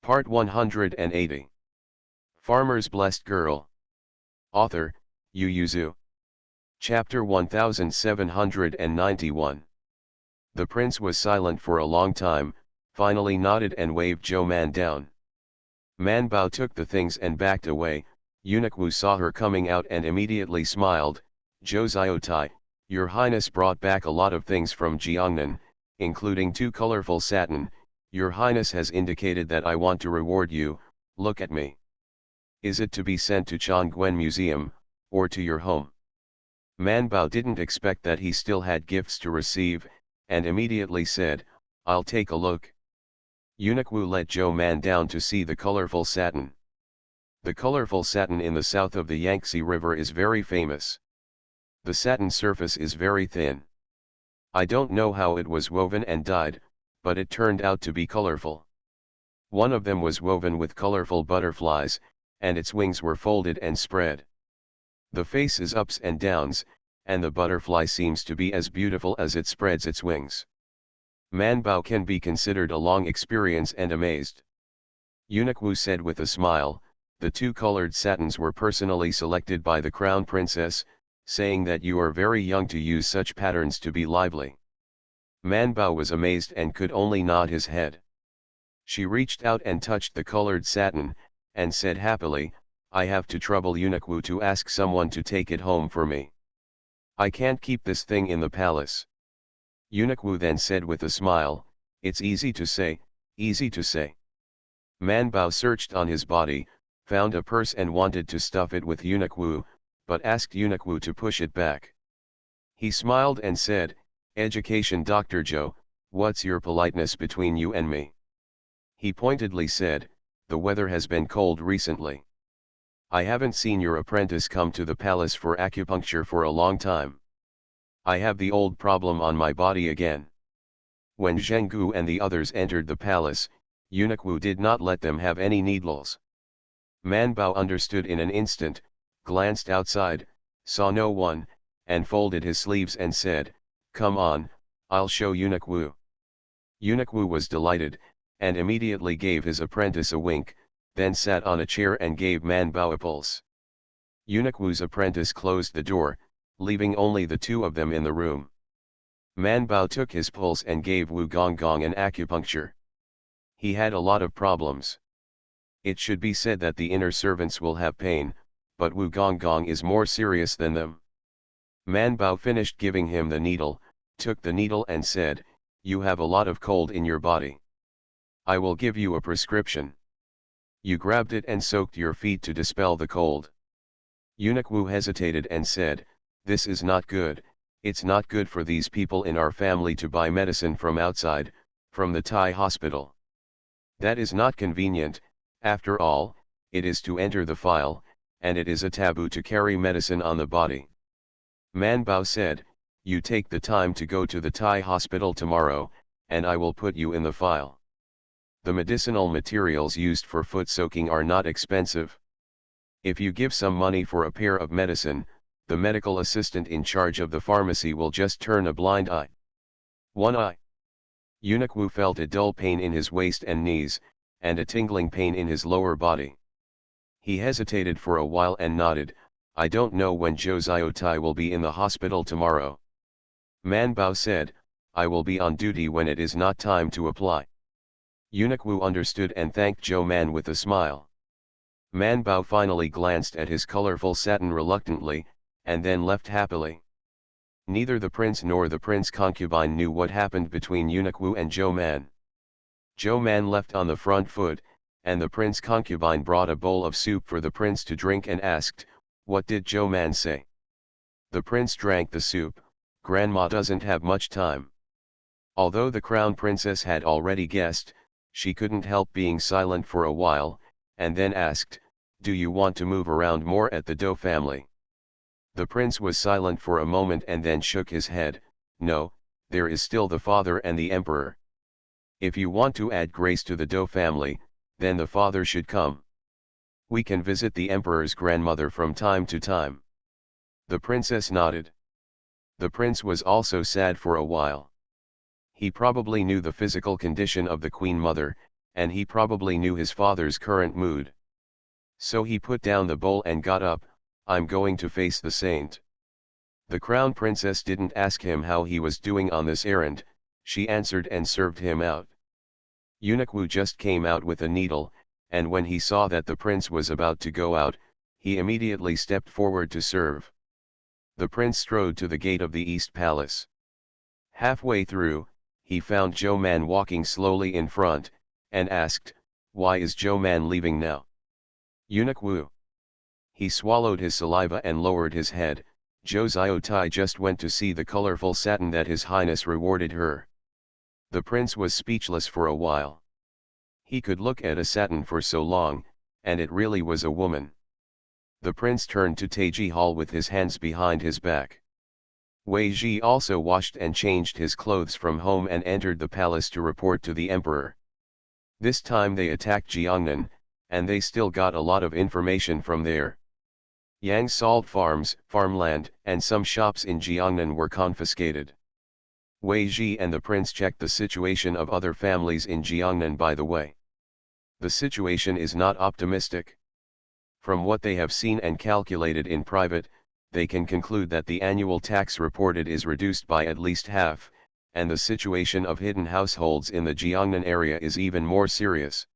Part 180. Farmer's Blessed Girl. Author, Yu Yuzu. Chapter 1791. The prince was silent for a long time, finally nodded and waved Zhou Man down. Man Bao took the things and backed away. Eunuch Wu saw her coming out and immediately smiled. Zhou Ziotai, your highness brought back a lot of things from Jiangnan, including 2 colorful satin. Your highness has indicated that I want to reward you. Look at me. Is it to be sent to Chongguan Museum, or to your home? Man Bao didn't expect that he still had gifts to receive, and immediately said, I'll take a look. Eunuch Wu let Zhou Man down to see the colorful satin. The colorful satin in the south of the Yangtze River is very famous. The satin surface is very thin. I don't know how it was woven and dyed, but it turned out to be colorful. One of them was woven with colorful butterflies, and its wings were folded and spread. The face is ups and downs, and the butterfly seems to be as beautiful as it spreads its wings. Man Bao can be considered a long experience and amazed. Eunuch Wu said with a smile, the 2 colored satins were personally selected by the crown princess, saying that you are very young to use such patterns to be lively. Man Bao was amazed and could only nod his head. She reached out and touched the colored satin, and said happily, I have to trouble Eunuch Wu to ask someone to take it home for me. I can't keep this thing in the palace. Eunuch Wu then said with a smile, it's easy to say, easy to say. Man Bao searched on his body, found a purse and wanted to stuff it with Eunuch Wu, but asked Eunuch Wu to push it back. He smiled and said, Education Dr. Zhou, what's your politeness between you and me? He pointedly said, the weather has been cold recently. I haven't seen your apprentice come to the palace for acupuncture for a long time. I have the old problem on my body again. When Zheng Gu and the others entered the palace, Eunuch Wu did not let them have any needles. Man Bao understood in an instant, glanced outside, saw no one, and folded his sleeves and said, come on, I'll show Eunuch Wu. Eunuch Wu was delighted, and immediately gave his apprentice a wink, then sat on a chair and gave Man Bao a pulse. Eunuch Wu's apprentice closed the door, leaving only the 2 of them in the room. Man Bao took his pulse and gave Wu Gonggong an acupuncture. He had a lot of problems. It should be said that the inner servants will have pain, but Wu Gonggong is more serious than them. Man Bao finished giving him the needle, took the needle and said, you have a lot of cold in your body. I will give you a prescription. You grabbed it and soaked your feet to dispel the cold. Eunuch Wu hesitated and said, this is not good, it's not good for these people in our family to buy medicine from outside, from the Thai hospital. That is not convenient, after all, it is to enter the file, and it is a taboo to carry medicine on the body. Man Bao said, you take the time to go to the Thai hospital tomorrow, and I will put you in the file. The medicinal materials used for foot soaking are not expensive. If you give some money for a pair of medicine, the medical assistant in charge of the pharmacy will just turn a blind eye. One eye. Eunuch Wu felt a dull pain in his waist and knees, and a tingling pain in his lower body. He hesitated for a while and nodded, I don't know when Zhou Ziotai will be in the hospital tomorrow. Man Bao said, I will be on duty when it is not time to apply. Eunuch Wu understood and thanked Zhou Man with a smile. Man Bao finally glanced at his colorful satin reluctantly, and then left happily. Neither the prince nor the prince concubine knew what happened between Eunuch Wu and Zhou Man. Zhou Man left on the front foot, and the prince concubine brought a bowl of soup for the prince to drink and asked, what did Zhou Man say? The prince drank the soup, Grandma doesn't have much time. Although the crown princess had already guessed, she couldn't help being silent for a while, and then asked, do you want to move around more at the Dou family? The prince was silent for a moment and then shook his head, no, there is still the father and the emperor. If you want to add grace to the Dou family, then the father should come. We can visit the emperor's grandmother from time to time. The princess nodded. The prince was also sad for a while. He probably knew the physical condition of the queen mother, and he probably knew his father's current mood. So he put down the bowl and got up. I'm going to face the saint. The crown princess didn't ask him how he was doing on this errand, she answered and served him out. Eunuch Wu just came out with a needle, and when he saw that the prince was about to go out, he immediately stepped forward to serve. The prince strode to the gate of the East Palace. Halfway through, he found Zhou Man walking slowly in front, and asked, "Why is Zhou Man leaving now?" Eunuch Wu. He swallowed his saliva and lowered his head. Zhou Ziotai just went to see the colorful satin that His Highness rewarded her. The prince was speechless for a while. He could look at a satin for so long, and it really was a woman. The prince turned to Taiji Hall with his hands behind his back. Wei Ji also washed and changed his clothes from home and entered the palace to report to the emperor. This time they attacked Jiangnan, and they still got a lot of information from there. Yang's salt farms, farmland, and some shops in Jiangnan were confiscated. Wei Ji and the prince checked the situation of other families in Jiangnan by the way. The situation is not optimistic. From what they have seen and calculated in private, they can conclude that the annual tax reported is reduced by at least half, and the situation of hidden households in the Jiangnan area is even more serious.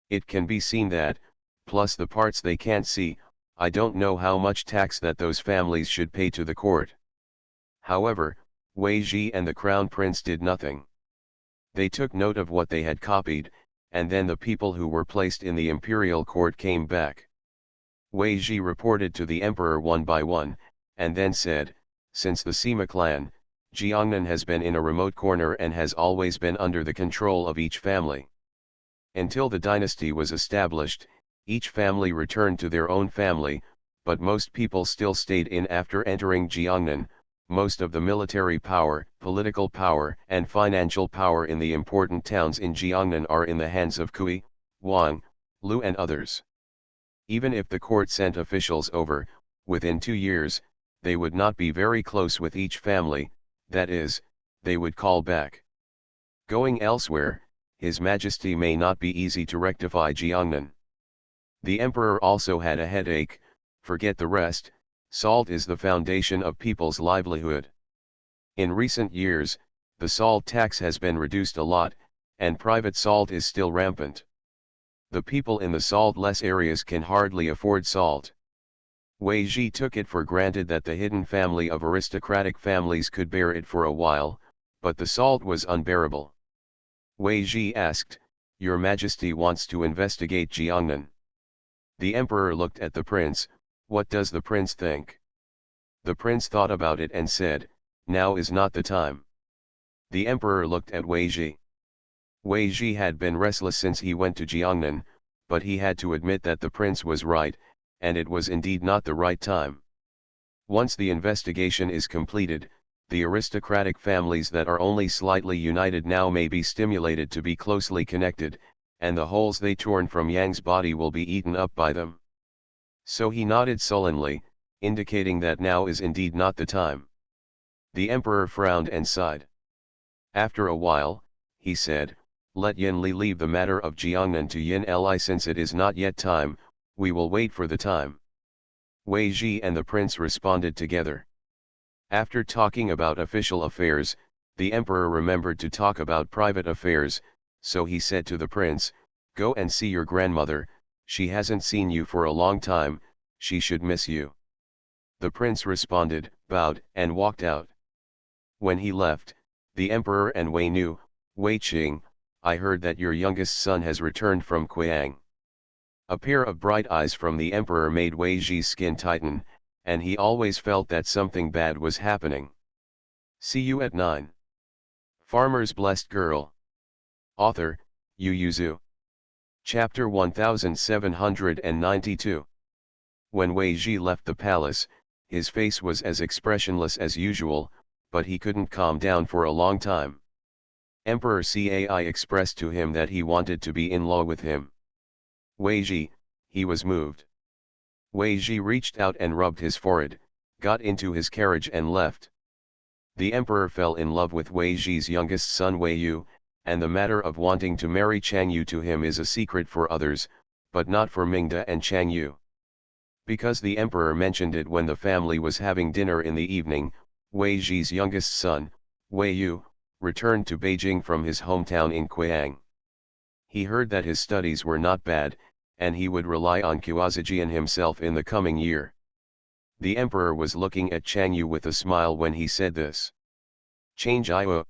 It can be seen that, plus the parts they can't see, I don't know how much tax that those families should pay to the court. However, Wei Ji and the crown prince did nothing. They took note of what they had copied, and then the people who were placed in the imperial court came back. Wei Ji reported to the emperor one by one, and then said, "Since the Sima clan, Jiangnan has been in a remote corner and has always been under the control of each family. Until the dynasty was established, each family returned to their own family, but most people still stayed in after entering Jiangnan. Most of the military power, political power, and financial power in the important towns in Jiangnan are in the hands of Kui, Wang, Lu and others. Even if the court sent officials over, within 2 years, they would not be very close with each family, that is, they would call back. Going elsewhere, His Majesty may not be easy to rectify Jiangnan." The emperor also had a headache. Forget the rest, salt is the foundation of people's livelihood. In recent years, the salt tax has been reduced a lot, and private salt is still rampant. The people in the salt-less areas can hardly afford salt. Wei Ji took it for granted that the hidden family of aristocratic families could bear it for a while, but the salt was unbearable. Wei Ji asked, "Your Majesty wants to investigate Jiangnan." The emperor looked at the prince. "What does the prince think?" The prince thought about it and said, "Now is not the time." The emperor looked at Wei Ji. Wei Ji had been restless since he went to Jiangnan, but he had to admit that the prince was right, and it was indeed not the right time. Once the investigation is completed, the aristocratic families that are only slightly united now may be stimulated to be closely connected, and the holes they torn from Yang's body will be eaten up by them. So he nodded sullenly, indicating that now is indeed not the time. The emperor frowned and sighed. After a while, he said, "Let Yin Li leave the matter of Jiangnan to Yin Li since it is not yet time, we will wait for the time." Wei Ji and the prince responded together. After talking about official affairs, the emperor remembered to talk about private affairs, so he said to the prince, "Go and see your grandmother, she hasn't seen you for a long time, she should miss you." The prince responded, bowed, and walked out. When he left, the emperor and Wei knew, "Wei Qing, I heard that your youngest son has returned from Qiang." A pair of bright eyes from the emperor made Wei Ji's skin tighten, and he always felt that something bad was happening. See you at 9. Farmer's Blessed Girl. Author, Yu Yuzu. Chapter 1792. When Wei Ji left the palace, his face was as expressionless as usual, but he couldn't calm down for a long time. Emperor Cai expressed to him that he wanted to be in law with him. Wei Ji, he was moved. Wei Ji reached out and rubbed his forehead, got into his carriage and left. The emperor fell in love with Wei Ji's youngest son Wei Yu, and the matter of wanting to marry Chang Yu to him is a secret for others, but not for Mingde and Chang Yu. Because the emperor mentioned it when the family was having dinner in the evening, Wei Ji's youngest son, Wei Yu, returned to Beijing from his hometown in Quyang. He heard that his studies were not bad, and he would rely on Quazijian himself in the coming year. The emperor was looking at Chang Yu with a smile when he said this. Change Iwo.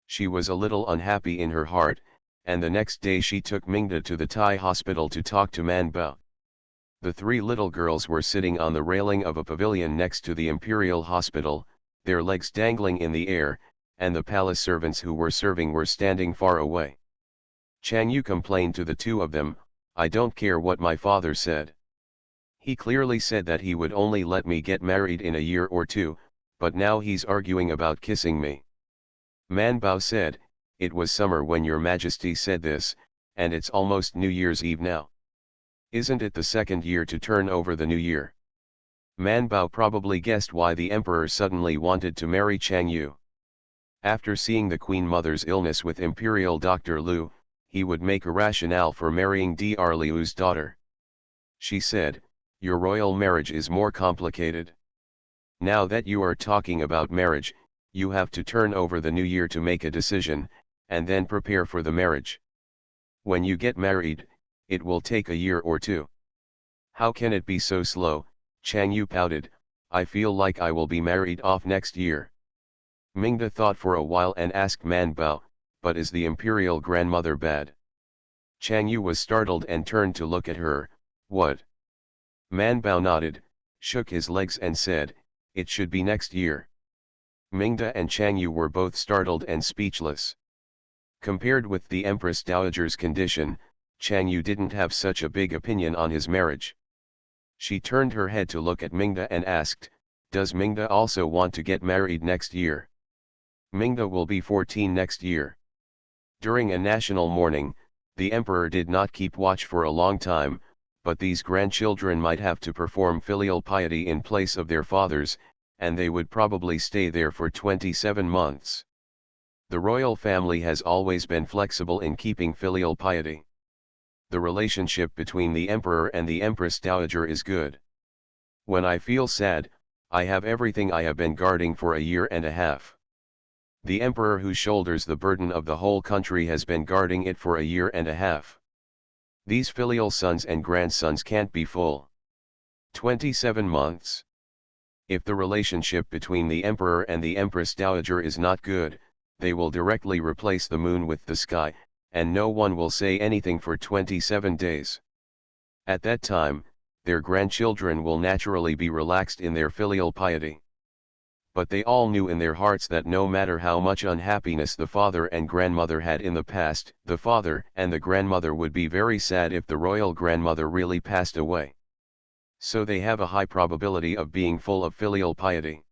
She was a little unhappy in her heart, and the next day she took Mingde to the Thai hospital to talk to Man Bao. The three little girls were sitting on the railing of a pavilion next to the imperial hospital, their legs dangling in the air, and the palace servants who were serving were standing far away. Chang Yu complained to the two of them, I don't care what my father said. He clearly said that he would only let me get married in a year or two, but now he's arguing about kissing me. Man Bao said, it was summer when your majesty said this, and it's almost New Year's Eve now. Isn't it the second year to turn over the new year? Man Bao probably guessed why the emperor suddenly wanted to marry Chang Yu. After seeing the Queen Mother's illness with Imperial Dr. Liu, he would make a rationale for marrying Dr. Liu's daughter. She said, your royal marriage is more complicated. Now that you are talking about marriage, you have to turn over the new year to make a decision, and then prepare for the marriage. When you get married, it will take a year or two. How can it be so slow? Chang Yu pouted, I feel like I will be married off next year. Mingde thought for a while and asked Man Bao, but is the imperial grandmother bad? Chang Yu was startled and turned to look at her, what? Man Bao nodded, shook his legs and said, it should be next year. Mingde and Chang Yu were both startled and speechless. Compared with the Empress Dowager's condition, Chang Yu didn't have such a big opinion on his marriage. She turned her head to look at Mingde and asked, does Mingde also want to get married next year? Mingde will be 14 next year. During a national mourning, the emperor did not keep watch for a long time, but these grandchildren might have to perform filial piety in place of their fathers, and they would probably stay there for 27 months. The royal family has always been flexible in keeping filial piety. The relationship between the emperor and the Empress Dowager is good. When I feel sad, I have everything I have been guarding for a year and a half. The emperor who shoulders the burden of the whole country has been guarding it for a year and a half. These filial sons and grandsons can't be full 27 months. If the relationship between the emperor and the Empress Dowager is not good, they will directly replace the moon with the sky, and no one will say anything for 27 days. At that time, their grandchildren will naturally be relaxed in their filial piety. But they all knew in their hearts that no matter how much unhappiness the father and grandmother had in the past, the father and the grandmother would be very sad if the royal grandmother really passed away. So they have a high probability of being full of filial piety.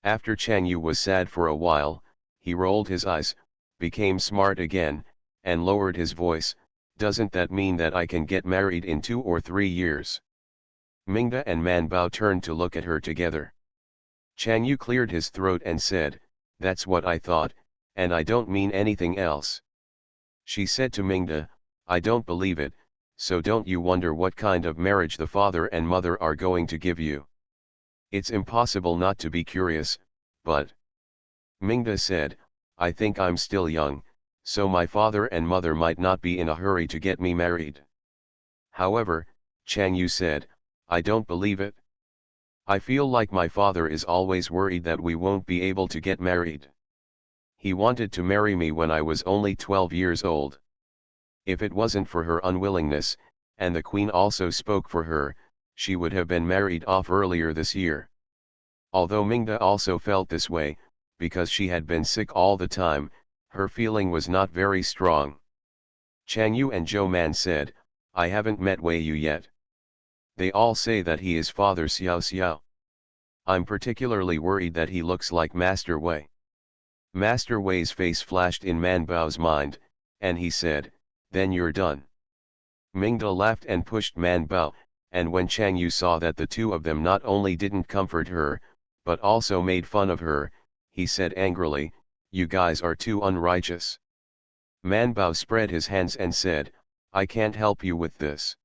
After Chang Yu was sad for a while, he rolled his eyes, became smart again, and lowered his voice, doesn't that mean that I can get married in 2 or 3 years? Mingde and Man Bao turned to look at her together. Chang Yu cleared his throat and said, that's what I thought, and I don't mean anything else. She said to Mingde, I don't believe it, so don't you wonder what kind of marriage the father and mother are going to give you. It's impossible not to be curious, but... Mingde said, I think I'm still young, so my father and mother might not be in a hurry to get me married. However, Chang Yu said, I don't believe it. I feel like my father is always worried that we won't be able to get married. He wanted to marry me when I was only 12 years old. If it wasn't for her unwillingness, and the queen also spoke for her, she would have been married off earlier this year. Although Mingde also felt this way, because she had been sick all the time, her feeling was not very strong. Chang Yu and Zhou Man said, I haven't met Wei Yu yet. They all say that he is Father Xiao Xiao. I'm particularly worried that he looks like Master Wei. Master Wei's face flashed in Man Bao's mind, and he said, then you're done. Mingde laughed and pushed Man Bao, and when Chang Yu saw that the two of them not only didn't comfort her, but also made fun of her, he said angrily, you guys are too unrighteous. Man Bao spread his hands and said, I can't help you with this.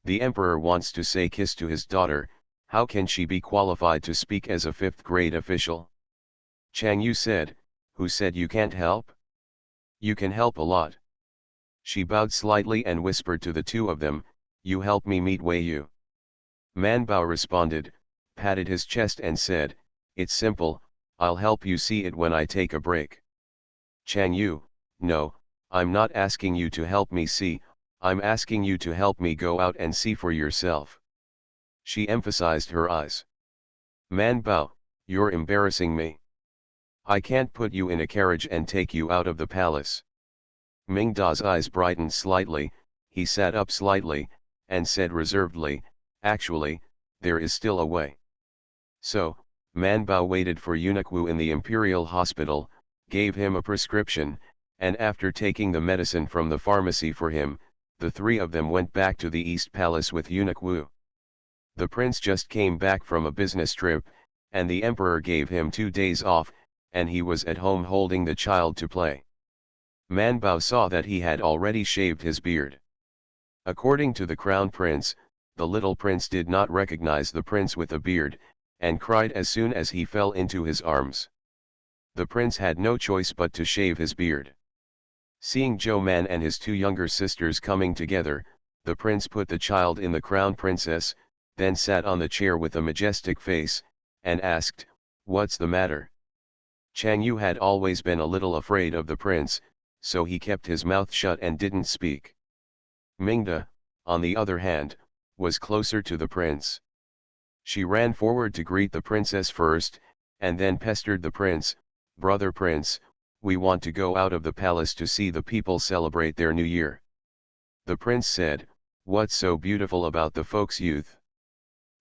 The emperor wants to say kiss to his daughter, how can she be qualified to speak as a fifth-grade official? Chang Yu said, who said you can't help? You can help a lot. She bowed slightly and whispered to the two of them, you help me meet Wei Yu. Man Bao responded, patted his chest and said, it's simple, I'll help you see it when I take a break. Chang Yu, no, I'm not asking you to help me see, I'm asking you to help me go out and see for yourself. She emphasized her eyes. Man Bao, you're embarrassing me. I can't put you in a carriage and take you out of the palace. Ming Da's eyes brightened slightly, he sat up slightly, and said reservedly, actually, there is still a way. So, Man Bao waited for Eunuch Wu in the imperial hospital, gave him a prescription, and after taking the medicine from the pharmacy for him, the three of them went back to the East Palace with Eunuch Wu. The prince just came back from a business trip, and the emperor gave him 2 days off, and he was at home holding the child to play. Man Bao saw that he had already shaved his beard. According to the crown prince, the little prince did not recognize the prince with a beard, and cried as soon as he fell into his arms. The prince had no choice but to shave his beard. Seeing Zhou Man and his 2 younger sisters coming together, the prince put the child in the crown princess, then sat on the chair with a majestic face, and asked, what's the matter? Chang Yu had always been a little afraid of the prince, so he kept his mouth shut and didn't speak. Mingda, on the other hand, was closer to the prince. She ran forward to greet the princess first, and then pestered the prince, brother prince, we want to go out of the palace to see the people celebrate their new year. The prince said, what's so beautiful about the folks' youth?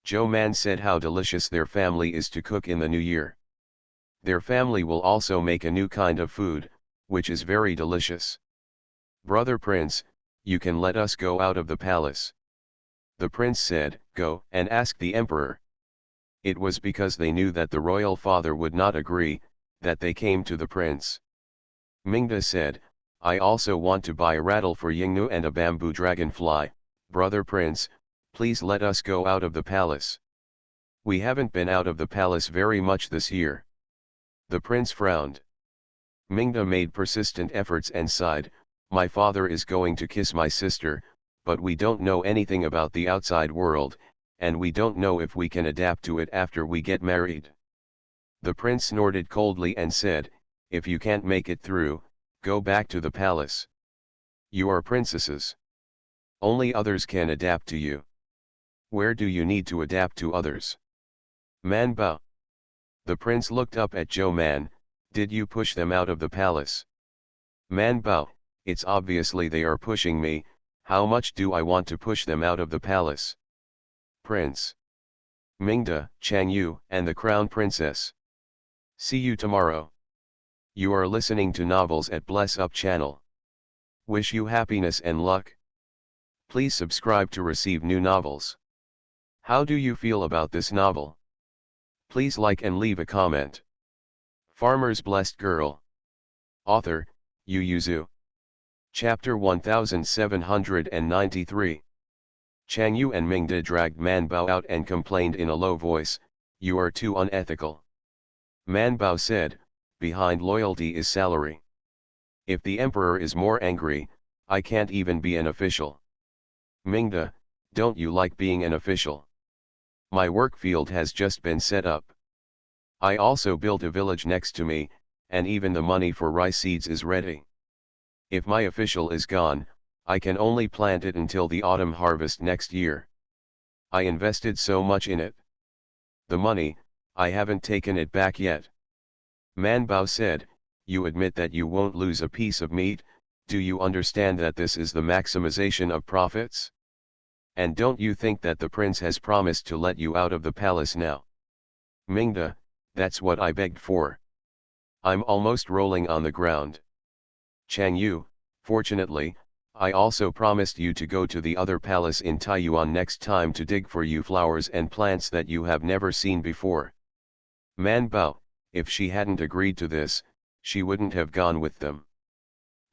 Zhou Man said how delicious their family is to cook in the new year. Their family will also make a new kind of food, which is very delicious. Brother prince, you can let us go out of the palace. The prince said, go and ask the emperor. It was because they knew that the royal father would not agree, that they came to the prince. Mingda said, I also want to buy a rattle for Yingnu and a bamboo dragonfly, brother prince, please let us go out of the palace. We haven't been out of the palace very much this year. The prince frowned. Mingda made persistent efforts and sighed, my father is going to kiss my sister, but we don't know anything about the outside world, and we don't know if we can adapt to it after we get married. The prince snorted coldly and said, if you can't make it through, go back to the palace. You are princesses. Only others can adapt to you. Where do you need to adapt to others? Man Bao. The prince looked up at Zhou Man, did you push them out of the palace? Man Bao, it's obviously they are pushing me, how much do I want to push them out of the palace? Prince. Mingda, Chang Yu, and the Crown Princess. See you tomorrow. You are listening to Novels at Bless Up channel. Wish you happiness and luck. Please subscribe to receive new novels. How do you feel about this novel? Please like and leave a comment. Farmer's Blessed Girl. Author, Yu Yuzu. Chapter 1793. Chang Yu and Mingda dragged Man Bao out and complained in a low voice, you are too unethical. Man Bao said, behind loyalty is salary. If the emperor is more angry, I can't even be an official. Mingda, don't you like being an official? My work field has just been set up. I also built a village next to me, and even the money for rice seeds is ready. If my official is gone, I can only plant it until the autumn harvest next year. I invested so much in it. The money, I haven't taken it back yet. Man Bao said, you admit that you won't lose a piece of meat, do you understand that this is the maximization of profits? And don't you think that the prince has promised to let you out of the palace now? Mingda, that's what I begged for. I'm almost rolling on the ground. Chang Yu, fortunately, I also promised you to go to the other palace in Taiyuan next time to dig for you flowers and plants that you have never seen before. Man Bao, if she hadn't agreed to this, she wouldn't have gone with them.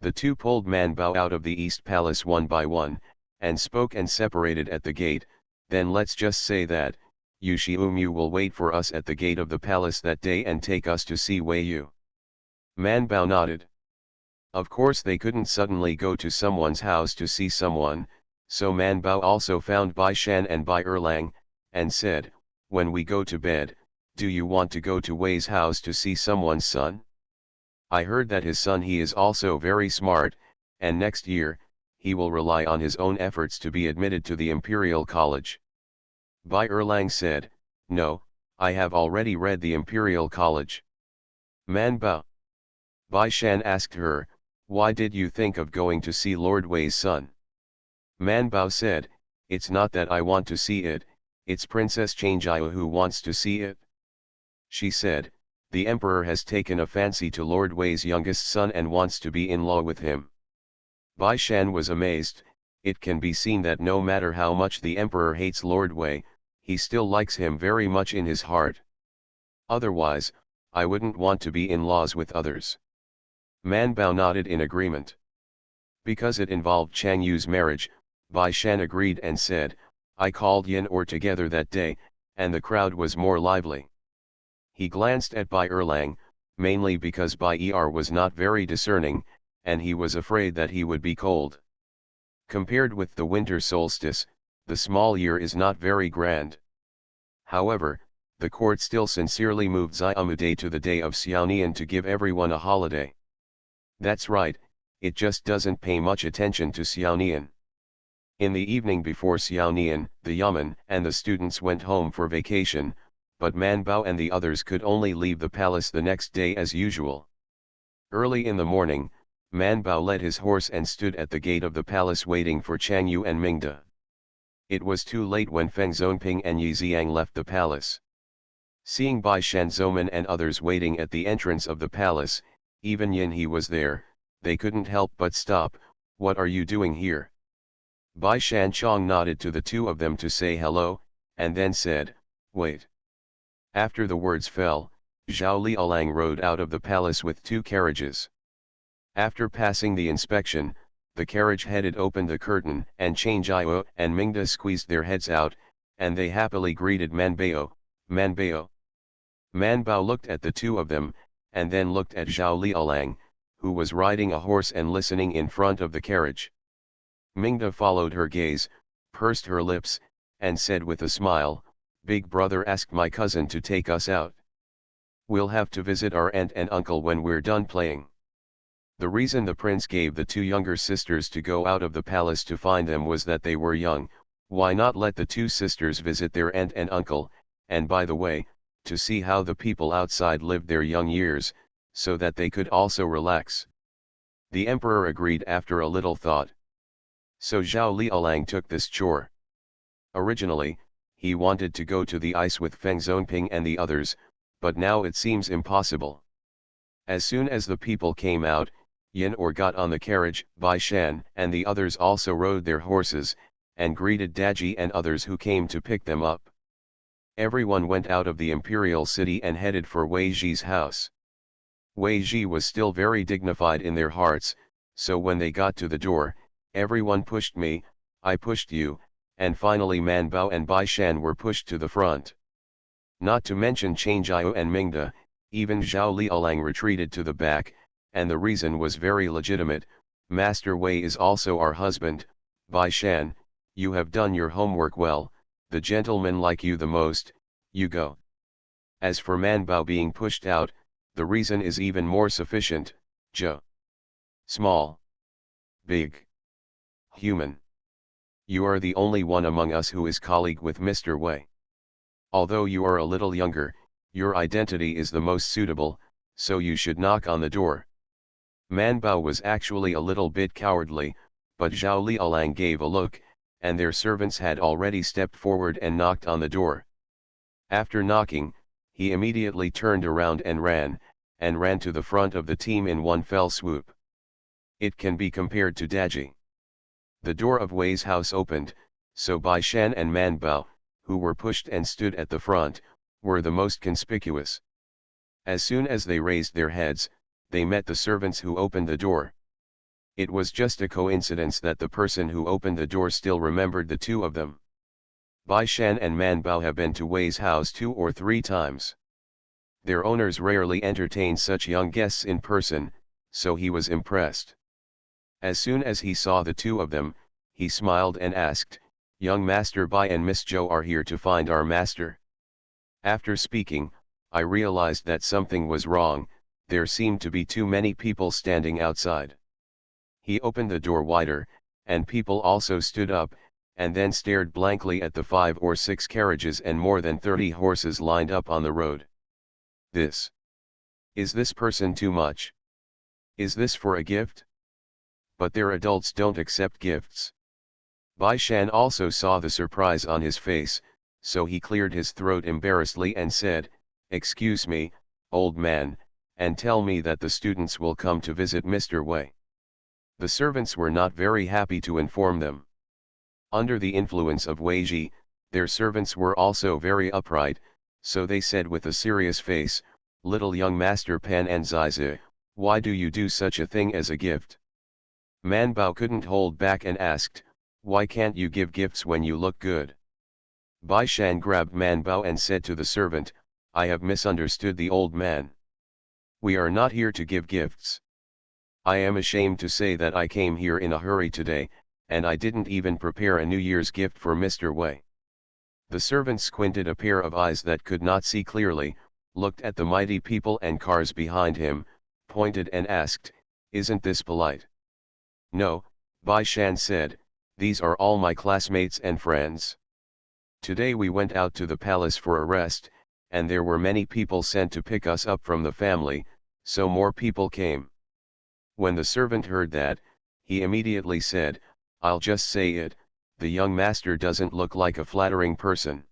The two pulled Man Bao out of the East Palace one by one, and spoke and separated at the gate. Then let's just say that, Yu Xiumu will wait for us at the gate of the palace that day and take us to see Wei Yu. Man Bao nodded. Of course they couldn't suddenly go to someone's house to see someone, so Man Bao also found Bai Shan and Bai Erlang, and said, when we go to bed, do you want to go to Wei's house to see someone's son? I heard that his son he is also very smart, and next year, he will rely on his own efforts to be admitted to the Imperial College. Bai Erlang said, no, I have already read the Imperial College. Man Bao. Bai Shan asked her, why did you think of going to see Lord Wei's son? Man Bao said, it's not that I want to see it, it's Princess Changjiao who wants to see it. She said, the emperor has taken a fancy to Lord Wei's youngest son and wants to be in law with him. Bai Shan was amazed. It can be seen that no matter how much the emperor hates Lord Wei, he still likes him very much in his heart. Otherwise, I wouldn't want to be in laws with others. Man Bao nodded in agreement. Because it involved Chang Yu's marriage, Bai Shan agreed and said, I called Yin Or together that day, and the crowd was more lively. He glanced at Bai Erlang, mainly because Bai Er was not very discerning, and he was afraid that he would be cold. Compared with the winter solstice, the small year is not very grand. However, the court still sincerely moved Xiaomu to the day of Xiaonian to give everyone a holiday. That's right, it just doesn't pay much attention to Xiaonian. In the evening before Xiaonian, the yamen and the students went home for vacation, but Man Bao and the others could only leave the palace the next day as usual. Early in the morning, Man Bao led his horse and stood at the gate of the palace waiting for Chang Yu and Mingda. It was too late when Feng Zonping and Yi Xiang left the palace. Seeing Bai Shan Zoman and others waiting at the entrance of the palace, even Yin He was there, they couldn't help but stop. What are you doing here? Bai Shan Chong nodded to the two of them to say hello, and then said, wait. After the words fell, Zhao Liaolang rode out of the palace with two carriages. After passing the inspection, the carriage headed opened the curtain and Chang Jiao and Mingda squeezed their heads out, and they happily greeted Man Bao, Man Bao. Man Bao looked at the two of them, and then looked at Zhao Liaolang, who was riding a horse and listening in front of the carriage. Mingda followed her gaze, pursed her lips, and said with a smile, Big brother asked my cousin to take us out. We'll have to visit our aunt and uncle when we're done playing. The reason the prince gave the two younger sisters to go out of the palace to find them was that they were young. Why not let the two sisters visit their aunt and uncle, and by the way, to see how the people outside lived their young years, so that they could also relax. The emperor agreed after a little thought. So Zhao Liaolang took this chore. Originally, he wanted to go to the ice with Feng Zonping and the others, but now it seems impossible. As soon as the people came out, Yin Or got on the carriage, Bai Shan and the others also rode their horses, and greeted Daji and others who came to pick them up. Everyone went out of the imperial city and headed for Wei Ji's house. Wei Ji was still very dignified in their hearts, so when they got to the door, everyone pushed me, I pushed you, and finally Man Bao and Bai Shan were pushed to the front. Not to mention Chang Jiao and Mingda, even Zhao Liaolang retreated to the back, and the reason was very legitimate. Master Wei is also our husband. Bai Shan, you have done your homework well, the gentlemen like you the most, you go. As for Man Bao being pushed out, the reason is even more sufficient. Small. Big. Human. You are the only one among us who is colleague with Mr. Wei. Although you are a little younger, your identity is the most suitable, so you should knock on the door. Man Bao was actually a little bit cowardly, but Zhao Liaolang gave a look, and their servants had already stepped forward and knocked on the door. After knocking, he immediately turned around and ran to the front of the team in one fell swoop. It can be compared to Daji. The door of Wei's house opened, so Bai Shan and Man Bao, who were pushed and stood at the front, were the most conspicuous. As soon as they raised their heads, they met the servants who opened the door. It was just a coincidence that the person who opened the door still remembered the two of them. Bai Shan and Man Bao have been to Wei's house 2 or 3 times. Their owners rarely entertain such young guests in person, so he was impressed. As soon as he saw the two of them, he smiled and asked, "Young Master Bai and Miss Zhou are here to find our master." After speaking, I realized that something was wrong. There seemed to be too many people standing outside. He opened the door wider, and people also stood up, and then stared blankly at the 5 or 6 carriages and more than 30 horses lined up on the road. Is this person too much? Is this for a gift? But their adults don't accept gifts. Bai Shan also saw the surprise on his face, so he cleared his throat embarrassedly and said, "Excuse me, old man, and tell me that the students will come to visit Mr. Wei." The servants were not very happy to inform them. Under the influence of Wei Ji, their servants were also very upright, so they said with a serious face, "Little young Master Pan and Zizi, why do you do such a thing as a gift?" Man Bao couldn't hold back and asked, "Why can't you give gifts when you look good?" Bai Shan grabbed Man Bao and said to the servant, "I have misunderstood the old man. We are not here to give gifts. I am ashamed to say that I came here in a hurry today, and I didn't even prepare a New Year's gift for Mr. Wei." The servant squinted a pair of eyes that could not see clearly, looked at the mighty people and cars behind him, pointed and asked, "Isn't this polite?" "No," Bai Shan said, "these are all my classmates and friends. Today we went out to the palace for a rest, and there were many people sent to pick us up from the family, so more people came." When the servant heard that, he immediately said, "I'll just say it, the young master doesn't look like a flattering person."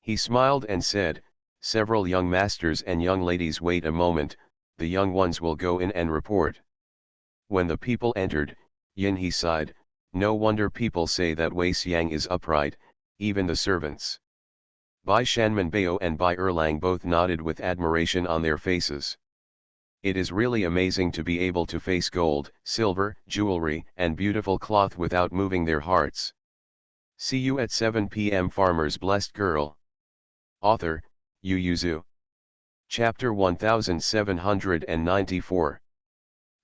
He smiled and said, "Several young masters and young ladies, wait a moment, the young ones will go in and report." When the people entered, Yin he sighed, "No wonder people say that Wei Xiang is upright, even the servants." Bai Shanmanbao and Bai Erlang both nodded with admiration on their faces. It is really amazing to be able to face gold, silver, jewelry, and beautiful cloth without moving their hearts. See you at 7 p.m. Farmer's Blessed Girl. Author, Yu Yuzu. Chapter 1794.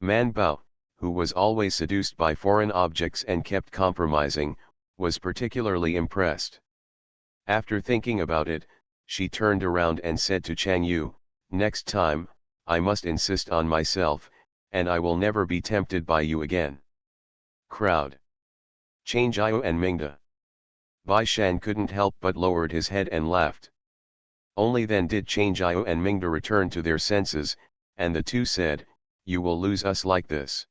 Man Bao, who was always seduced by foreign objects and kept compromising, was particularly impressed. After thinking about it, she turned around and said to Chang Yu, "Next time, I must insist on myself, and I will never be tempted by you again." Crowd. Chang Jiao and Mingda. Bai Shan couldn't help but lowered his head and laughed. Only then did Chang Jiao and Mingda return to their senses, and the two said, "You will lose us like this."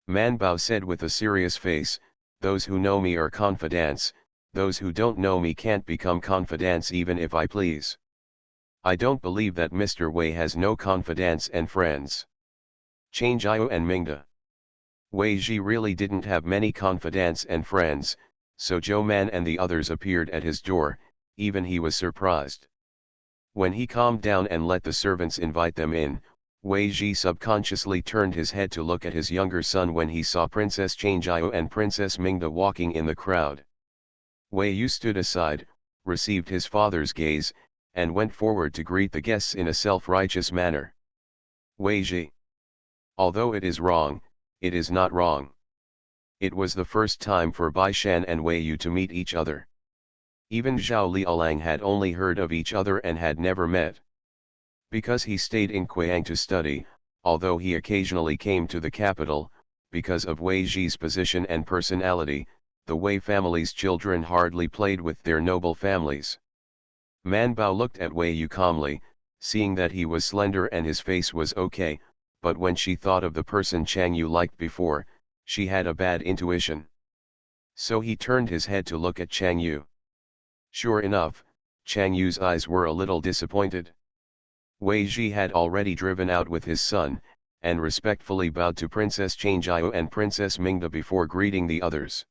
Man Bao said with a serious face, "Those who know me are confidants, those who don't know me can't become confidants even if I please. I don't believe that Mr. Wei has no confidants and friends." Chang Jiao and Mingda. Wei Ji really didn't have many confidants and friends, so Zhou Man and the others appeared at his door, even he was surprised. When he calmed down and let the servants invite them in, Wei Ji subconsciously turned his head to look at his younger son when he saw Princess Chang Jiao and Princess Mingda walking in the crowd. Wei Yu stood aside, received his father's gaze, and went forward to greet the guests in a self-righteous manner. Wei Ji. Although it is wrong, it is not wrong. It was the first time for Bai Shan and Wei Yu to meet each other. Even Zhao Liaolang had only heard of each other and had never met. Because he stayed in Quyang to study, although he occasionally came to the capital, because of Wei Ji's position and personality, the Wei family's children hardly played with their noble families. Man Bao looked at Wei Yu calmly, seeing that he was slender and his face was okay, but when she thought of the person Chang Yu liked before, she had a bad intuition. So he turned his head to look at Chang Yu. Sure enough, Chang Yu's eyes were a little disappointed. Wei Ji had already driven out with his son, and respectfully bowed to Princess Chang Jiao and Princess Mingda before greeting the others.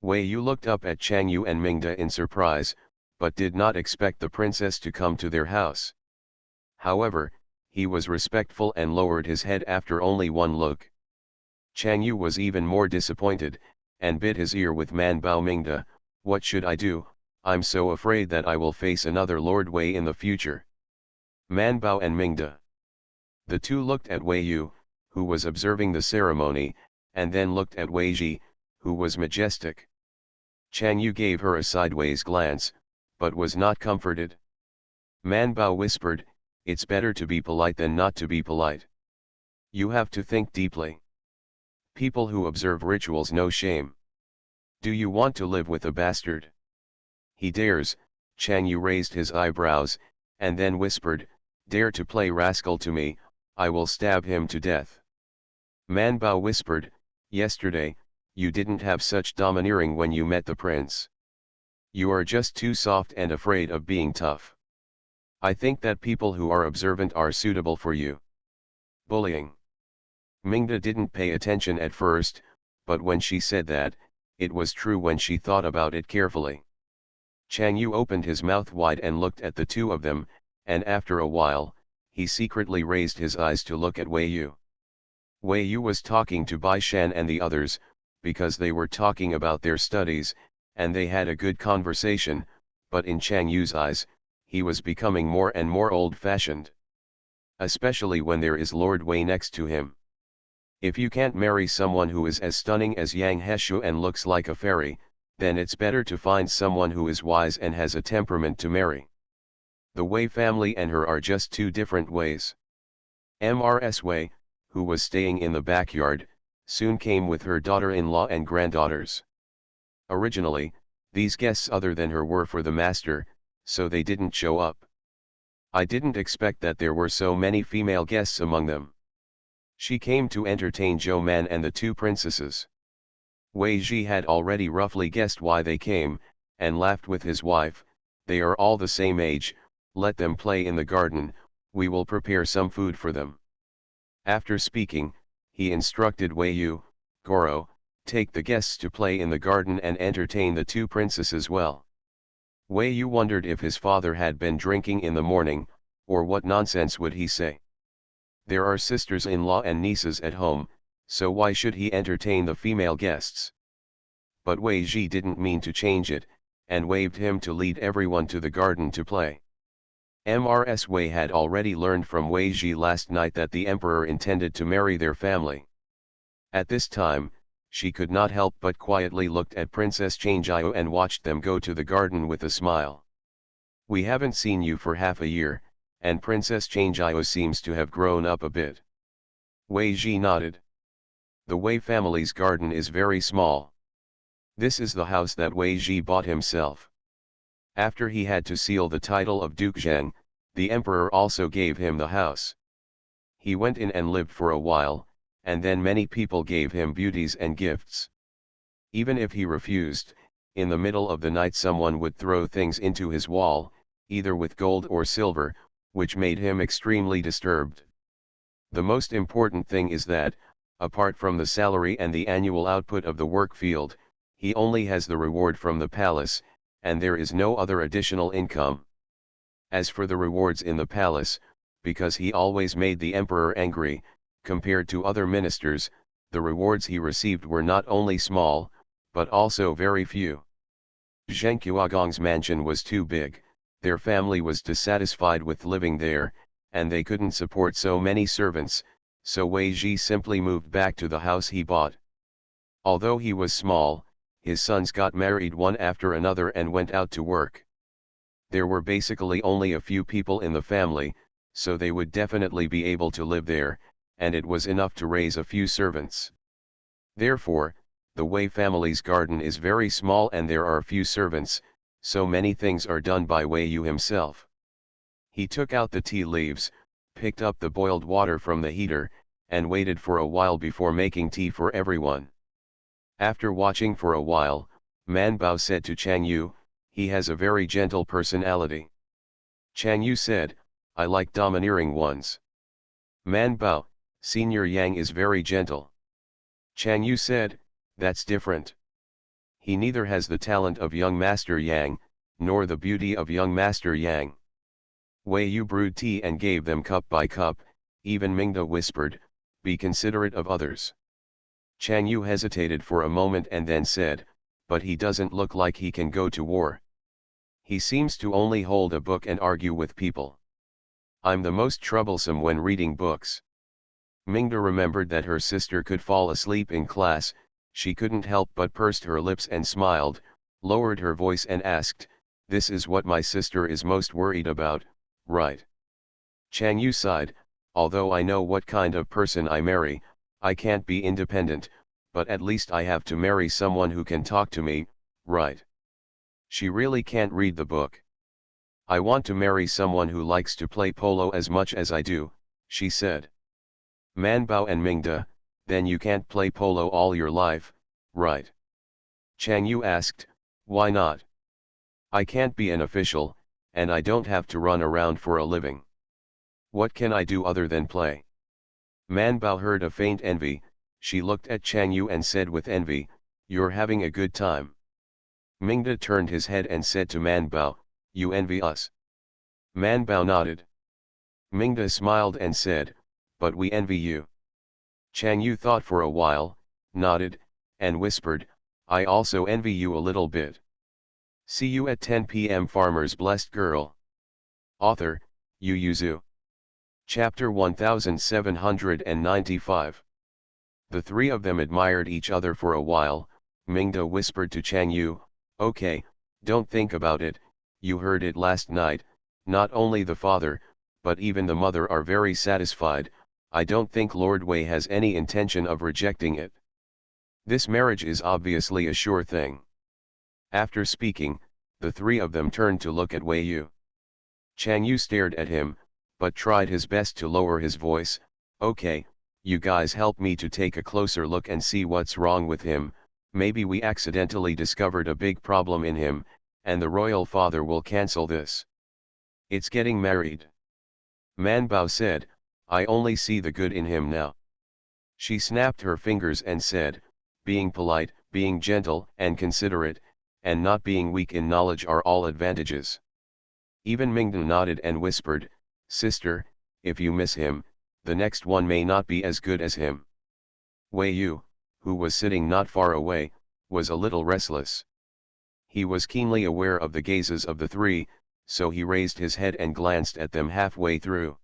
Wei Yu looked up at Chang Yu and Mingda in surprise, but did not expect the princess to come to their house. However, he was respectful and lowered his head after only one look. Chang Yu was even more disappointed, and bit his ear with Man Bao Mingda. What should I do? I'm so afraid that I will face another Lord Wei in the future. Man Bao and Mingda. The two looked at Wei Yu, who was observing the ceremony, and then looked at Wei Ji, who was majestic. Chang Yu gave her a sideways glance, but was not comforted. Man Bao whispered, "It's better to be polite than not to be polite. You have to think deeply. People who observe rituals know shame. Do you want to live with a bastard?" "He dares." Chang Yu raised his eyebrows, and then whispered, "Dare to play rascal to me, I will stab him to death." Man Bao whispered, "Yesterday, you didn't have such domineering when you met the prince. You are just too soft and afraid of being tough. I think that people who are observant are suitable for you." Bullying. Mingda didn't pay attention at first, but when she said that, it was true when she thought about it carefully. Chang Yu opened his mouth wide and looked at the two of them, and after a while, he secretly raised his eyes to look at Wei Yu. Wei Yu was talking to Bai Shan and the others, because they were talking about their studies, and they had a good conversation, but in Chang Yu's eyes, he was becoming more and more old-fashioned. Especially when there is Lord Wei next to him. If you can't marry someone who is as stunning as Yang Heshu and looks like a fairy, then it's better to find someone who is wise and has a temperament to marry. The Wei family and her are just two different ways. Mrs. Wei, who was staying in the backyard, soon came with her daughter-in-law and granddaughters. Originally, these guests other than her were for the master, so they didn't show up. I didn't expect that there were so many female guests among them. She came to entertain Zhou Man and the two princesses. Wei Ji had already roughly guessed why they came, and laughed with his wife, "They are all the same age, let them play in the garden, we will prepare some food for them." After speaking, he instructed Wei Yu, "Goro, take the guests to play in the garden and entertain the two princesses well." Wei Yu wondered if his father had been drinking in the morning, or what nonsense would he say. There are sisters-in-law and nieces at home, so why should he entertain the female guests? But Wei Ji didn't mean to change it, and waved him to lead everyone to the garden to play. Mrs. Wei had already learned from Wei Ji last night that the emperor intended to marry their family. At this time, she could not help but quietly looked at Princess Changjiao and watched them go to the garden with a smile. "We haven't seen you for half a year, and Princess Changjiao seems to have grown up a bit." Wei Ji nodded. The Wei family's garden is very small. This is the house that Wei Ji bought himself. After he had to seal the title of Duke Zheng, the emperor also gave him the house. He went in and lived for a while, and then many people gave him beauties and gifts. Even if he refused, in the middle of the night someone would throw things into his wall, either with gold or silver, which made him extremely disturbed. The most important thing is that, apart from the salary and the annual output of the work field, he only has the reward from the palace, and there is no other additional income. As for the rewards in the palace, because he always made the emperor angry, compared to other ministers, the rewards he received were not only small, but also very few. Zheng Qiuagong's mansion was too big, their family was dissatisfied with living there, and they couldn't support so many servants, so Wei Ji simply moved back to the house he bought. Although he was small, his sons got married one after another and went out to work. There were basically only a few people in the family, so they would definitely be able to live there, and it was enough to raise a few servants. Therefore, the Wei family's garden is very small and there are few servants, so many things are done by Wei Yu himself. He took out the tea leaves, picked up the boiled water from the heater, and waited for a while before making tea for everyone. After watching for a while, Man Bao said to Chang Yu, "He has a very gentle personality." Chang Yu said, "I like domineering ones." Man Bao, "Senior Yang is very gentle." Chang Yu said, "That's different. He neither has the talent of young Master Yang, nor the beauty of young Master Yang." Wei Yu brewed tea and gave them cup by cup, even Mingda whispered, "Be considerate of others." Chang Yu hesitated for a moment and then said, but he doesn't look like he can go to war. He seems to only hold a book and argue with people. I'm the most troublesome when reading books. Mingda remembered that her sister could fall asleep in class. She couldn't help but pursed her lips and smiled, lowered her voice and asked, this is what my sister is most worried about, right? Chang Yu sighed, although I know what kind of person I marry, I can't be independent, but at least I have to marry someone who can talk to me, right? She really can't read the book. I want to marry someone who likes to play polo as much as I do, she said. Man Bao and Mingda, then you can't play polo all your life, right? Chang Yu asked, why not? I can't be an official, and I don't have to run around for a living. What can I do other than play? Man Bao heard a faint envy. She looked at Chang Yu and said with envy, you're having a good time. Mingda turned his head and said to Man Bao, you envy us. Man Bao nodded. Mingda smiled and said, but we envy you. Chang Yu thought for a while, nodded, and whispered, I also envy you a little bit. See you at 10 p.m. Farmer's Blessed Girl. Author, Yu Yuzu. Chapter 1795. The three of them admired each other for a while. Mingda whispered to Chang Yu, okay, don't think about it, you heard it last night, not only the father, but even the mother are very satisfied. I don't think Lord Wei has any intention of rejecting it. This marriage is obviously a sure thing. After speaking, the three of them turned to look at Wei Yu. Chang Yu stared at him, but tried his best to lower his voice. Okay, you guys help me to take a closer look and see what's wrong with him. Maybe we accidentally discovered a big problem in him, and the royal father will cancel this. It's getting married. Man Bao said, I only see the good in him now. She snapped her fingers and said, being polite, being gentle and considerate, and not being weak in knowledge are all advantages. Even Mingda nodded and whispered, sister, if you miss him, the next one may not be as good as him. Wei Yu, who was sitting not far away, was a little restless. He was keenly aware of the gazes of the three, so he raised his head and glanced at them halfway through.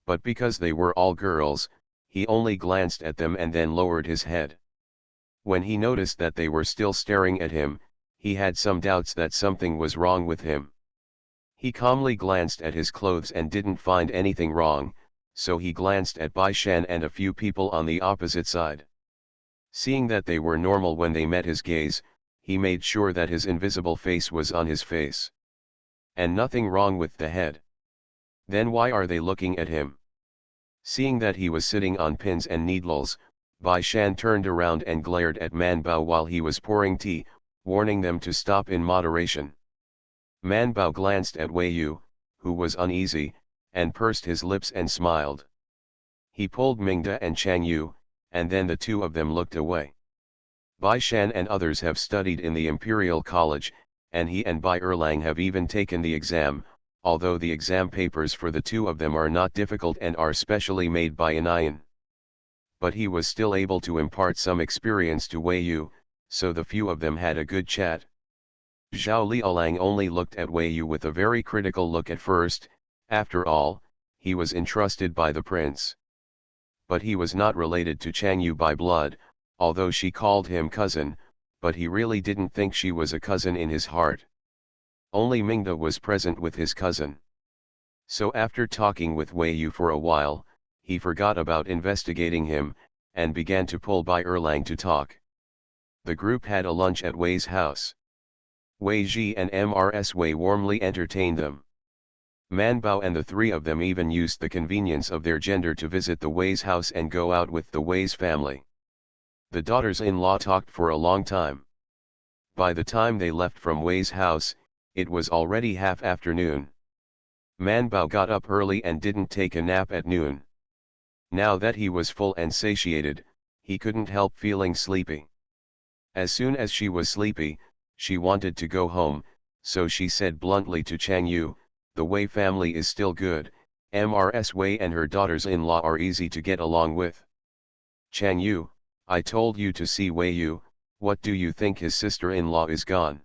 But because they were all girls, he only glanced at them and then lowered his head. When he noticed that they were still staring at him, he had some doubts that something was wrong with him. He calmly glanced at his clothes and didn't find anything wrong, so he glanced at Bai Shan and a few people on the opposite side. Seeing that they were normal when they met his gaze, he made sure that his invisible face was on his face. And nothing wrong with the head. Then why are they looking at him? Seeing that he was sitting on pins and needles, Bai Shan turned around and glared at Man Bao while he was pouring tea, warning them to stop in moderation. Man Bao glanced at Wei Yu, who was uneasy, and pursed his lips and smiled. He pulled Mingda and Chang Yu, and then the two of them looked away. Bai Shan and others have studied in the Imperial College, and he and Bai Erlang have even taken the exam, although the exam papers for the two of them are not difficult and are specially made by Anian. But he was still able to impart some experience to Wei Yu, so the few of them had a good chat. Zhao Liaolang only looked at Wei Yu with a very critical look at first. After all, he was entrusted by the prince. But he was not related to Chang Yu by blood, although she called him cousin, but he really didn't think she was a cousin in his heart. Only Mingda was present with his cousin. So after talking with Wei Yu for a while, he forgot about investigating him, and began to pull Bai Erlang to talk. The group had a lunch at Wei's house. Wei Ji and Mrs. Wei warmly entertained them. Man Bao and the three of them even used the convenience of their gender to visit the Wei's house and go out with the Wei's family. The daughters-in-law talked for a long time. By the time they left from Wei's house, it was already half-afternoon. Man Bao got up early and didn't take a nap at noon. Now that he was full and satiated, he couldn't help feeling sleepy. As soon as she was sleepy, she wanted to go home, so she said bluntly to Chang Yu, the Wei family is still good, Mrs. Wei and her daughters-in-law are easy to get along with. Chang Yu, I told you to see Wei Yu, what do you think his sister-in-law is gone?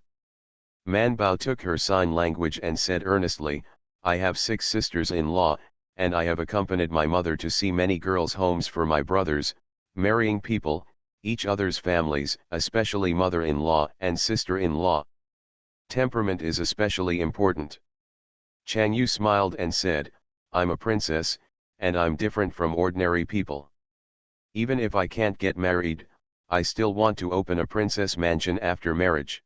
Man Bao took her sign language and said earnestly, I have 6 sisters-in-law, and I have accompanied my mother to see many girls' homes for my brothers, marrying people, each other's families, especially mother-in-law and sister-in-law. Temperament is especially important. Chang Yu smiled and said, I'm a princess, and I'm different from ordinary people. Even if I can't get married, I still want to open a princess mansion after marriage.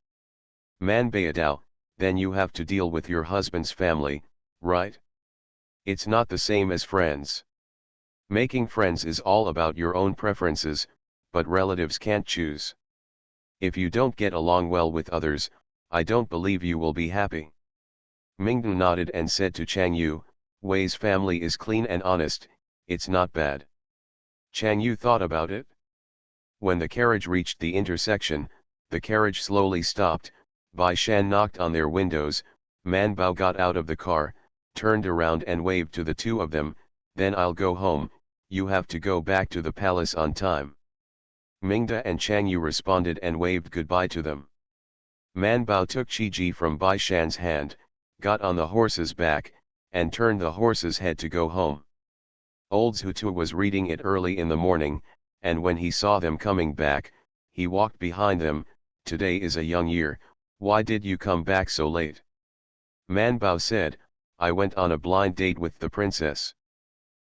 Man Baodao, then you have to deal with your husband's family, right? It's not the same as friends. Making friends is all about your own preferences, but relatives can't choose. If you don't get along well with others, I don't believe you will be happy. Mingden nodded and said to Chang Yu, Wei's family is clean and honest, it's not bad. Chang Yu thought about it. When the carriage reached the intersection, the carriage slowly stopped, Bai Shan knocked on their windows, Man Bao got out of the car, turned around and waved to the two of them, then I'll go home, you have to go back to the palace on time. Mingda and Chang Yu responded and waved goodbye to them. Man Bao took Qi from Bai Shan's hand, got on the horse's back, and turned the horse's head to go home. Old Zhutu was reading it early in the morning, and when he saw them coming back, he walked behind them. Today is a young year, why did you come back so late? Man Bao said, I went on a blind date with the princess.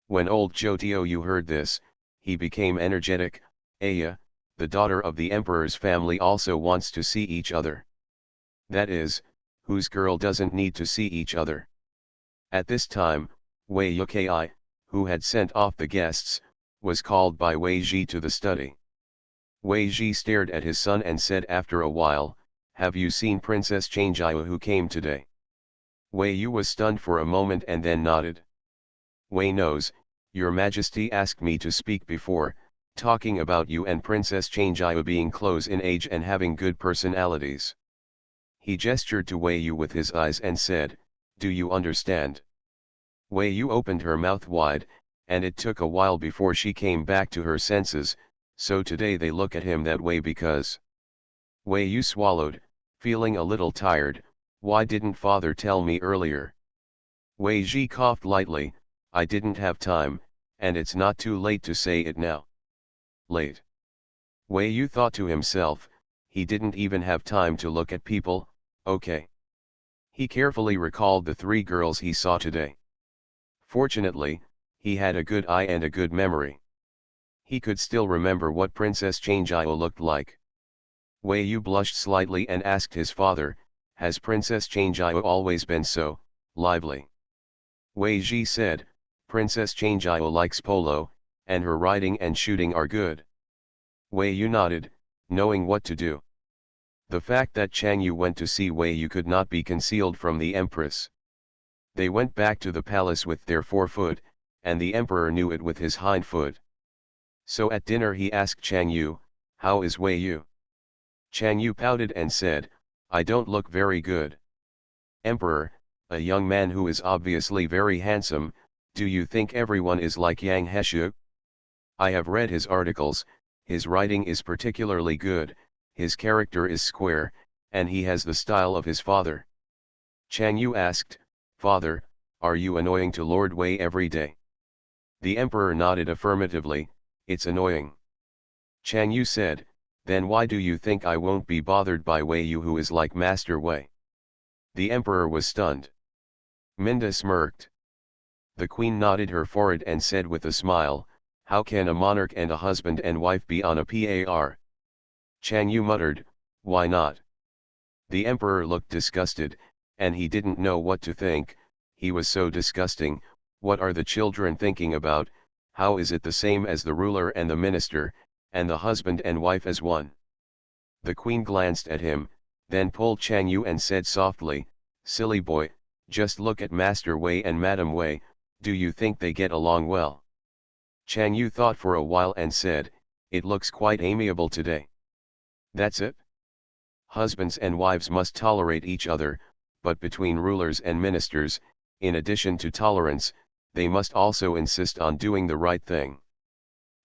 When old Zhou heard this, he became energetic. Aya, the daughter of the emperor's family, also wants to see each other. That is, whose girl doesn't need to see each other? At this time, Wei Yuki, who had sent off the guests, was called by Wei Ji to the study. Wei Ji stared at his son and said after a while, have you seen Princess Changjiao who came today? Wei Yu was stunned for a moment and then nodded. Wei knows, Your Majesty asked me to speak before, talking about you and Princess Changjiao being close in age and having good personalities. He gestured to Wei Yu with his eyes and said, do you understand? Wei Yu opened her mouth wide, and it took a while before she came back to her senses, so today they look at him that way because. Wei Yu swallowed, feeling a little tired, why didn't father tell me earlier? Wei Ji coughed lightly, I didn't have time, and it's not too late to say it now. Late. Wei Yu thought to himself, he didn't even have time to look at people, okay. He carefully recalled the 3 girls he saw today. Fortunately, he had a good eye and a good memory. He could still remember what Princess Changjiao looked like. Wei Yu blushed slightly and asked his father, has Princess Changjiao always been so lively? Wei Ji said, Princess Changjiao likes polo, and her riding and shooting are good. Wei Yu nodded, knowing what to do. The fact that Chang Yu went to see Wei Yu could not be concealed from the empress. They went back to the palace with their forefoot, and the emperor knew it with his hind foot. So at dinner he asked Chang Yu, how is Wei Yu? Chang Yu pouted and said, I don't look very good. Emperor, a young man who is obviously very handsome, do you think everyone is like Yang Heshu? I have read his articles, his writing is particularly good, his character is square, and he has the style of his father. Chang Yu asked, Father, are you annoying to Lord Wei every day? The emperor nodded affirmatively, it's annoying. Chang Yu said, then why do you think I won't be bothered by Wei Yu who is like Master Wei? The emperor was stunned. Minda smirked. The queen nodded her forehead and said with a smile, how can a monarch and a husband and wife be on a par? Chang Yu muttered, why not? The emperor looked disgusted, and he didn't know what to think, he was so disgusting, what are the children thinking about, how is it the same as the ruler and the minister, and the husband and wife as one? The queen glanced at him, then pulled Chang Yu and said softly, silly boy, just look at Master Wei and Madam Wei, do you think they get along well? Chang Yu thought for a while and said, it looks quite amiable today. That's it? Husbands and wives must tolerate each other, but between rulers and ministers, in addition to tolerance, they must also insist on doing the right thing.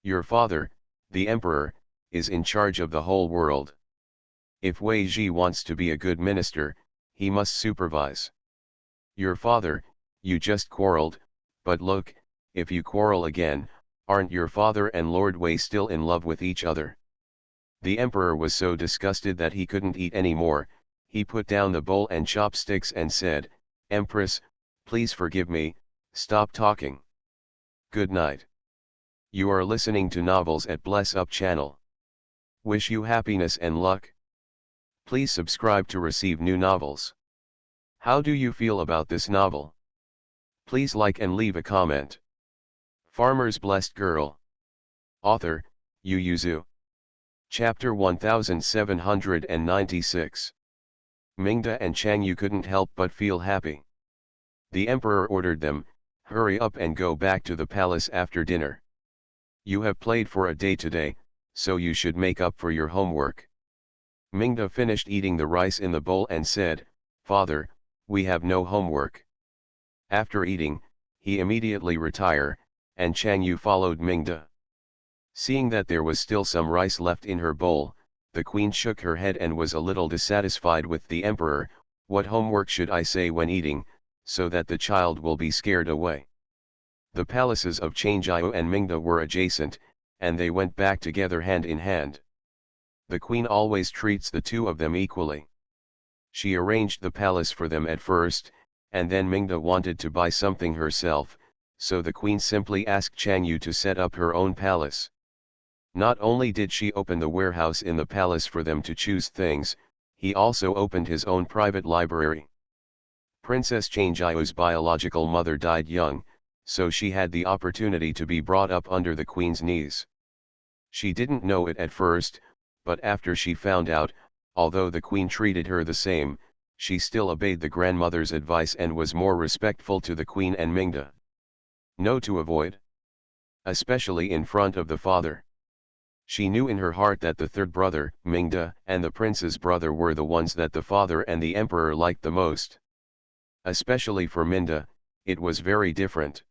Your father, the emperor, is in charge of the whole world. If Wei Ji wants to be a good minister, he must supervise. Your father, you just quarreled, but look, if you quarrel again, aren't your father and Lord Wei still in love with each other? The emperor was so disgusted that he couldn't eat any more. He put down the bowl and chopsticks and said, "Empress, please forgive me, stop talking. Good night." You are listening to novels at Bless Up channel. Wish you happiness and luck. Please subscribe to receive new novels. How do you feel about this novel? Please like and leave a comment. Farmer's Blessed Girl. Author, Yu Yuzu. Chapter 1796. Mingda and Chang Yu couldn't help but feel happy. The emperor ordered them, "Hurry up and go back to the palace after dinner. You have played for a day today, so you should make up for your homework." Mingda finished eating the rice in the bowl and said, "Father, we have no homework." After eating, he immediately retired, and Chang Yu followed Mingda. Seeing that there was still some rice left in her bowl, the queen shook her head and was a little dissatisfied with the emperor. "What homework should I say when eating, so that the child will be scared away?" The palaces of Changjiu and Mingda were adjacent, and they went back together hand in hand. The queen always treats the two of them equally. She arranged the palace for them at first, and then Mingda wanted to buy something herself, so the queen simply asked Chang Yu to set up her own palace. Not only did she open the warehouse in the palace for them to choose things, he also opened his own private library. Princess Changjiu's biological mother died young, so she had the opportunity to be brought up under the queen's knees. She didn't know it at first, but after she found out, although the queen treated her the same, she still obeyed the grandmother's advice and was more respectful to the queen and Mingda. No to avoid. Especially in front of the father. She knew in her heart that the third brother, Mingda, and the prince's brother were the ones that the father and the emperor liked the most. Especially for Mingda, it was very different.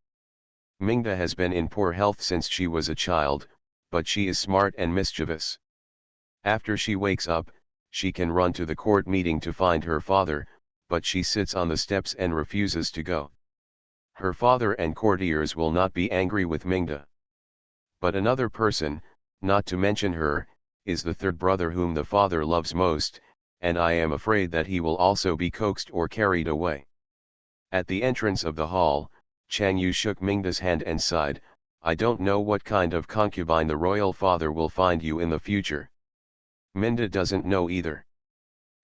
Mingda has been in poor health since she was a child, but she is smart and mischievous. After she wakes up, she can run to the court meeting to find her father, but she sits on the steps and refuses to go. Her father and courtiers will not be angry with Mingda. But another person, not to mention her, is the third brother whom the father loves most, and I am afraid that he will also be coaxed or carried away. At the entrance of the hall, Chang Yu shook Mingda's hand and sighed, "I don't know what kind of concubine the royal father will find you in the future." Mingda doesn't know either.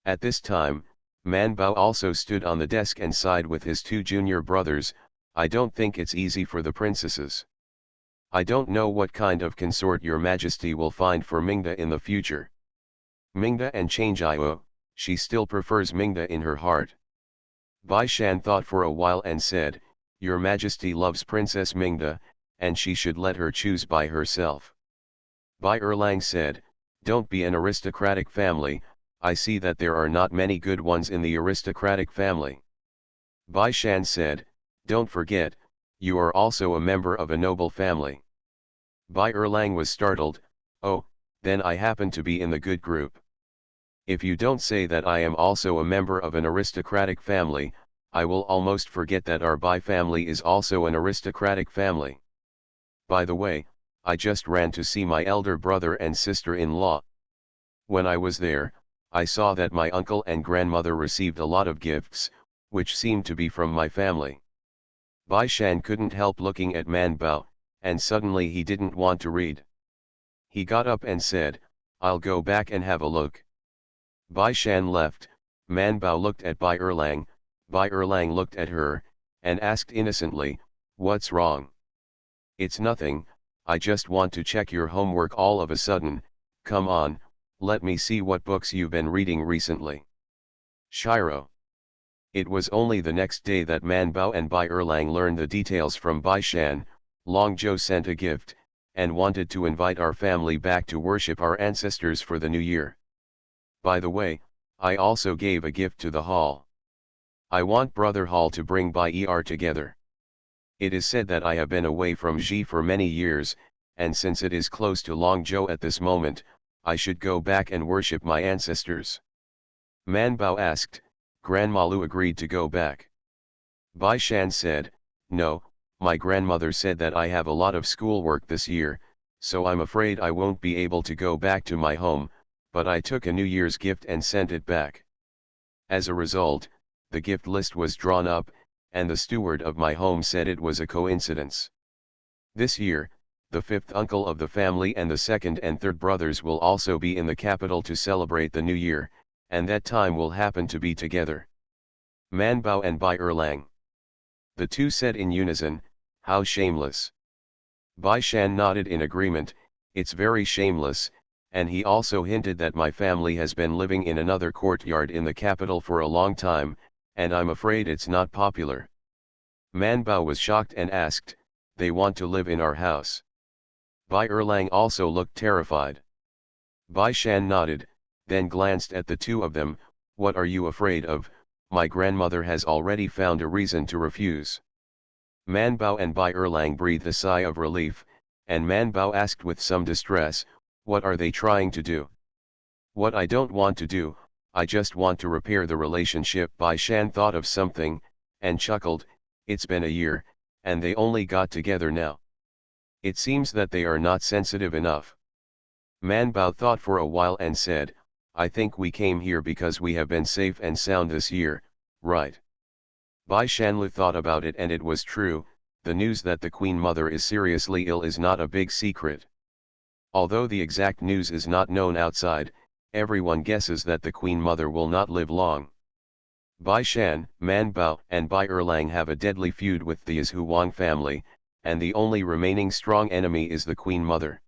At this time, Man Bao also stood on the desk and sighed with his two junior brothers, "I don't think it's easy for the princesses. I don't know what kind of consort your majesty will find for Mingda in the future." Mingda and Changjiu, she still prefers Mingda in her heart. Bai Shan thought for a while and said, "Your majesty loves Princess Mingda, and she should let her choose by herself." Bai Erlang said, "Don't be an aristocratic family, I see that there are not many good ones in the aristocratic family." Bai Shan said, "Don't forget, you are also a member of a noble family." Bai Erlang was startled, "Oh, then I happen to be in the good group. If you don't say that I am also a member of an aristocratic family, I will almost forget that our Bai family is also an aristocratic family. By the way, I just ran to see my elder brother and sister-in-law. When I was there, I saw that my uncle and grandmother received a lot of gifts, which seemed to be from my family." Bai Shan couldn't help looking at Man Bao, and suddenly he didn't want to read. He got up and said, "I'll go back and have a look." Bai Shan left. Man Bao looked at Bai Erlang looked at her, and asked innocently, "What's wrong?" "It's nothing, I just want to check your homework all of a sudden. Come on, let me see what books you've been reading recently." Shiro. It was only the next day that Man Bao and Bai Erlang learned the details from Bai Shan. Long Zhou sent a gift, and wanted to invite our family back to worship our ancestors for the new year. By the way, I also gave a gift to the hall. I want Brother Hall to bring Bai Er together. It is said that I have been away from Ji for many years, and since it is close to Longzhou at this moment, I should go back and worship my ancestors. Man Bao asked. Grandma Lu agreed to go back. Bai Shan said, no, my grandmother said that I have a lot of schoolwork this year, so I'm afraid I won't be able to go back to my home, but I took a New Year's gift and sent it back. As a result, the gift list was drawn up, and the steward of my home said it was a coincidence. This year, the fifth uncle of the family and the second and third brothers will also be in the capital to celebrate the new year, and that time will happen to be together. Man Bao and Bai Erlang. The two said in unison, how shameless. Bai Shan nodded in agreement, it's very shameless, and he also hinted that my family has been living in another courtyard in the capital for a long time, and I'm afraid it's not popular. Man Bao was shocked and asked, they want to live in our house. Bai Erlang also looked terrified. Bai Shan nodded, then glanced at the two of them, what are you afraid of? My grandmother has already found a reason to refuse. Man Bao and Bai Erlang breathed a sigh of relief, and Man Bao asked with some distress, what are they trying to do? What I don't want to do, I just want to repair the relationship. Bai Shan thought of something, and chuckled, it's been a year, and they only got together now. It seems that they are not sensitive enough. Man Bao thought for a while and said, I think we came here because we have been safe and sound this year, right? Bai Shanlu thought about it and it was true, the news that the Queen Mother is seriously ill is not a big secret. Although the exact news is not known outside, everyone guesses that the Queen Mother will not live long. Bai Shan, Man Bao, and Bai Erlang have a deadly feud with the Zhu Wang family, and the only remaining strong enemy is the Queen Mother.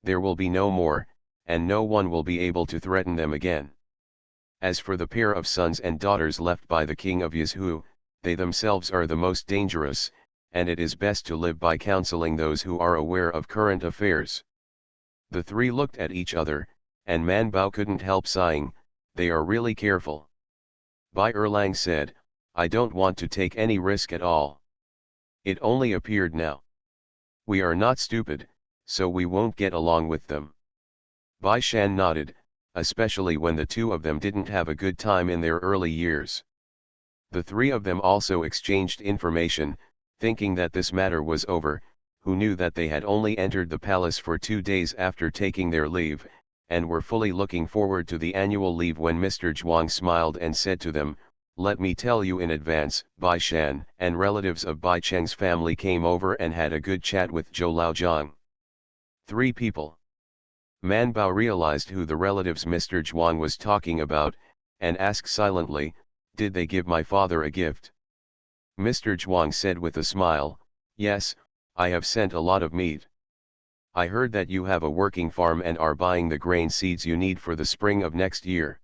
There will be no more, and no one will be able to threaten them again. As for the pair of sons and daughters left by the king of Yizhu, they themselves are the most dangerous, and it is best to live by counseling those who are aware of current affairs. The three looked at each other, and Man Bao couldn't help sighing, they are really careful. Bai Erlang said, I don't want to take any risk at all. It only appeared now. We are not stupid, so we won't get along with them. Bai Shan nodded, especially when the two of them didn't have a good time in their early years. The three of them also exchanged information, thinking that this matter was over, who knew that they had only entered the palace for 2 days after taking their leave, and were fully looking forward to the annual leave when Mr. Zhuang smiled and said to them, let me tell you in advance, Bai Shan and relatives of Bai Cheng's family came over and had a good chat with Zhou Laojiang. 3 people. Man Bao realized who the relatives Mr. Zhuang was talking about, and asked silently, did they give my father a gift? Mr. Zhuang said with a smile, yes, I have sent a lot of meat. I heard that you have a working farm and are buying the grain seeds you need for the spring of next year.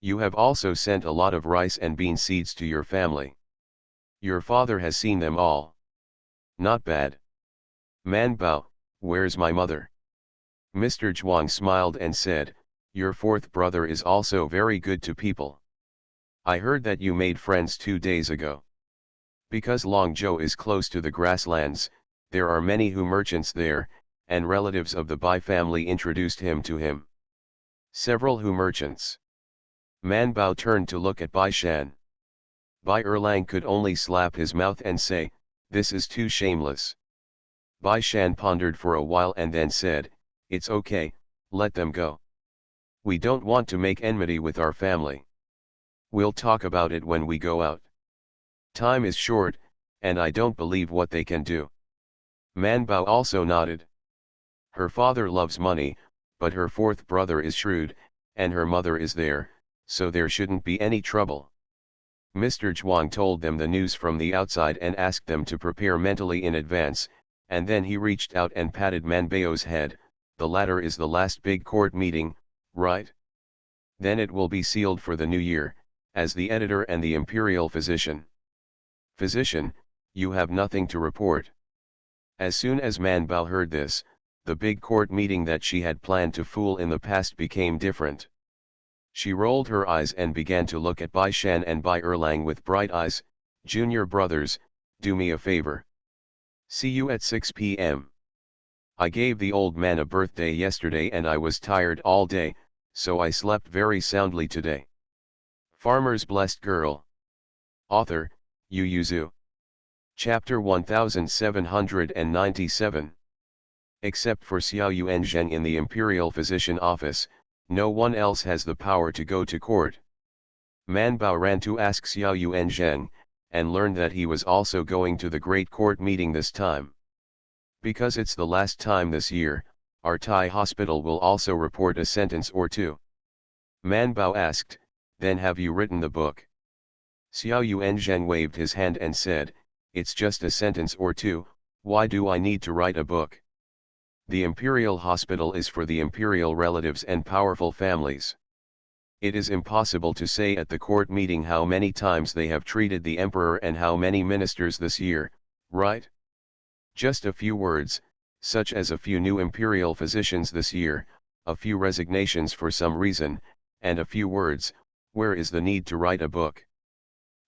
You have also sent a lot of rice and bean seeds to your family. Your father has seen them all. Not bad. Man Bao, where's my mother? Mr. Zhuang smiled and said, your fourth brother is also very good to people. I heard that you made friends 2 days ago. Because Longzhou is close to the grasslands, there are many Hu merchants there, and relatives of the Bai family introduced him to him. Several Hu merchants. Man Bao turned to look at Bai Shan. Bai Erlang could only slap his mouth and say, this is too shameless. Bai Shan pondered for a while and then said, it's okay, let them go. We don't want to make enmity with our family. We'll talk about it when we go out. Time is short, and I don't believe what they can do. Man Bao also nodded. Her father loves money, but her fourth brother is shrewd, and her mother is there, so there shouldn't be any trouble. Mr. Zhuang told them the news from the outside and asked them to prepare mentally in advance, and then he reached out and patted Man Bao's head, the latter is the last big court meeting, right? Then it will be sealed for the new year, as the editor and the imperial physician. Physician, you have nothing to report. As soon as Man Bao heard this, the big court meeting that she had planned to fool in the past became different. She rolled her eyes and began to look at Bai Shan and Bai Erlang with bright eyes, junior brothers, do me a favor. See you at 6 p.m. I gave the old man a birthday yesterday and I was tired all day, so I slept very soundly today. Farmer's Blessed Girl. Author, Yu Yuzu. Chapter 1797. Except for Xiao Yuanzheng in the Imperial Physician Office, no one else has the power to go to court. Man Bao ran to ask Xiao Yuanzheng, and learned that he was also going to the great court meeting this time. Because it's the last time this year, our Thai hospital will also report a sentence or two. Man Bao asked, then have you written the book? Xiao Yuanzheng waved his hand and said, it's just a sentence or two, why do I need to write a book? The imperial hospital is for the imperial relatives and powerful families. It is impossible to say at the court meeting how many times they have treated the emperor and how many ministers this year, right? Just a few words, such as a few new imperial physicians this year, a few resignations for some reason, and a few words, where is the need to write a book?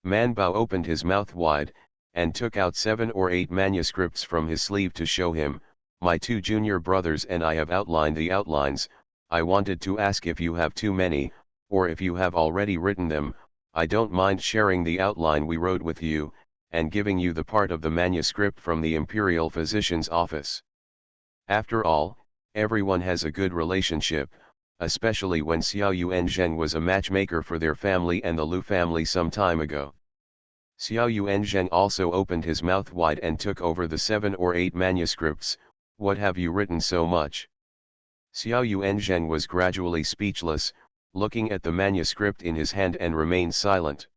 Man Bao opened his mouth wide, and took out 7 or 8 manuscripts from his sleeve to show him, my 2 junior brothers and I have outlined the outlines. I wanted to ask if you have too many, or if you have already written them. I don't mind sharing the outline we wrote with you, and giving you the part of the manuscript from the Imperial Physician's office. After all, everyone has a good relationship, especially when Xiao Yuanzheng was a matchmaker for their family and the Lu family some time ago. Xiao Yuanzheng also opened his mouth wide and took over the 7 or 8 manuscripts. What have you written so much? Xiao Yuanzheng was gradually speechless, looking at the manuscript in his hand and remained silent.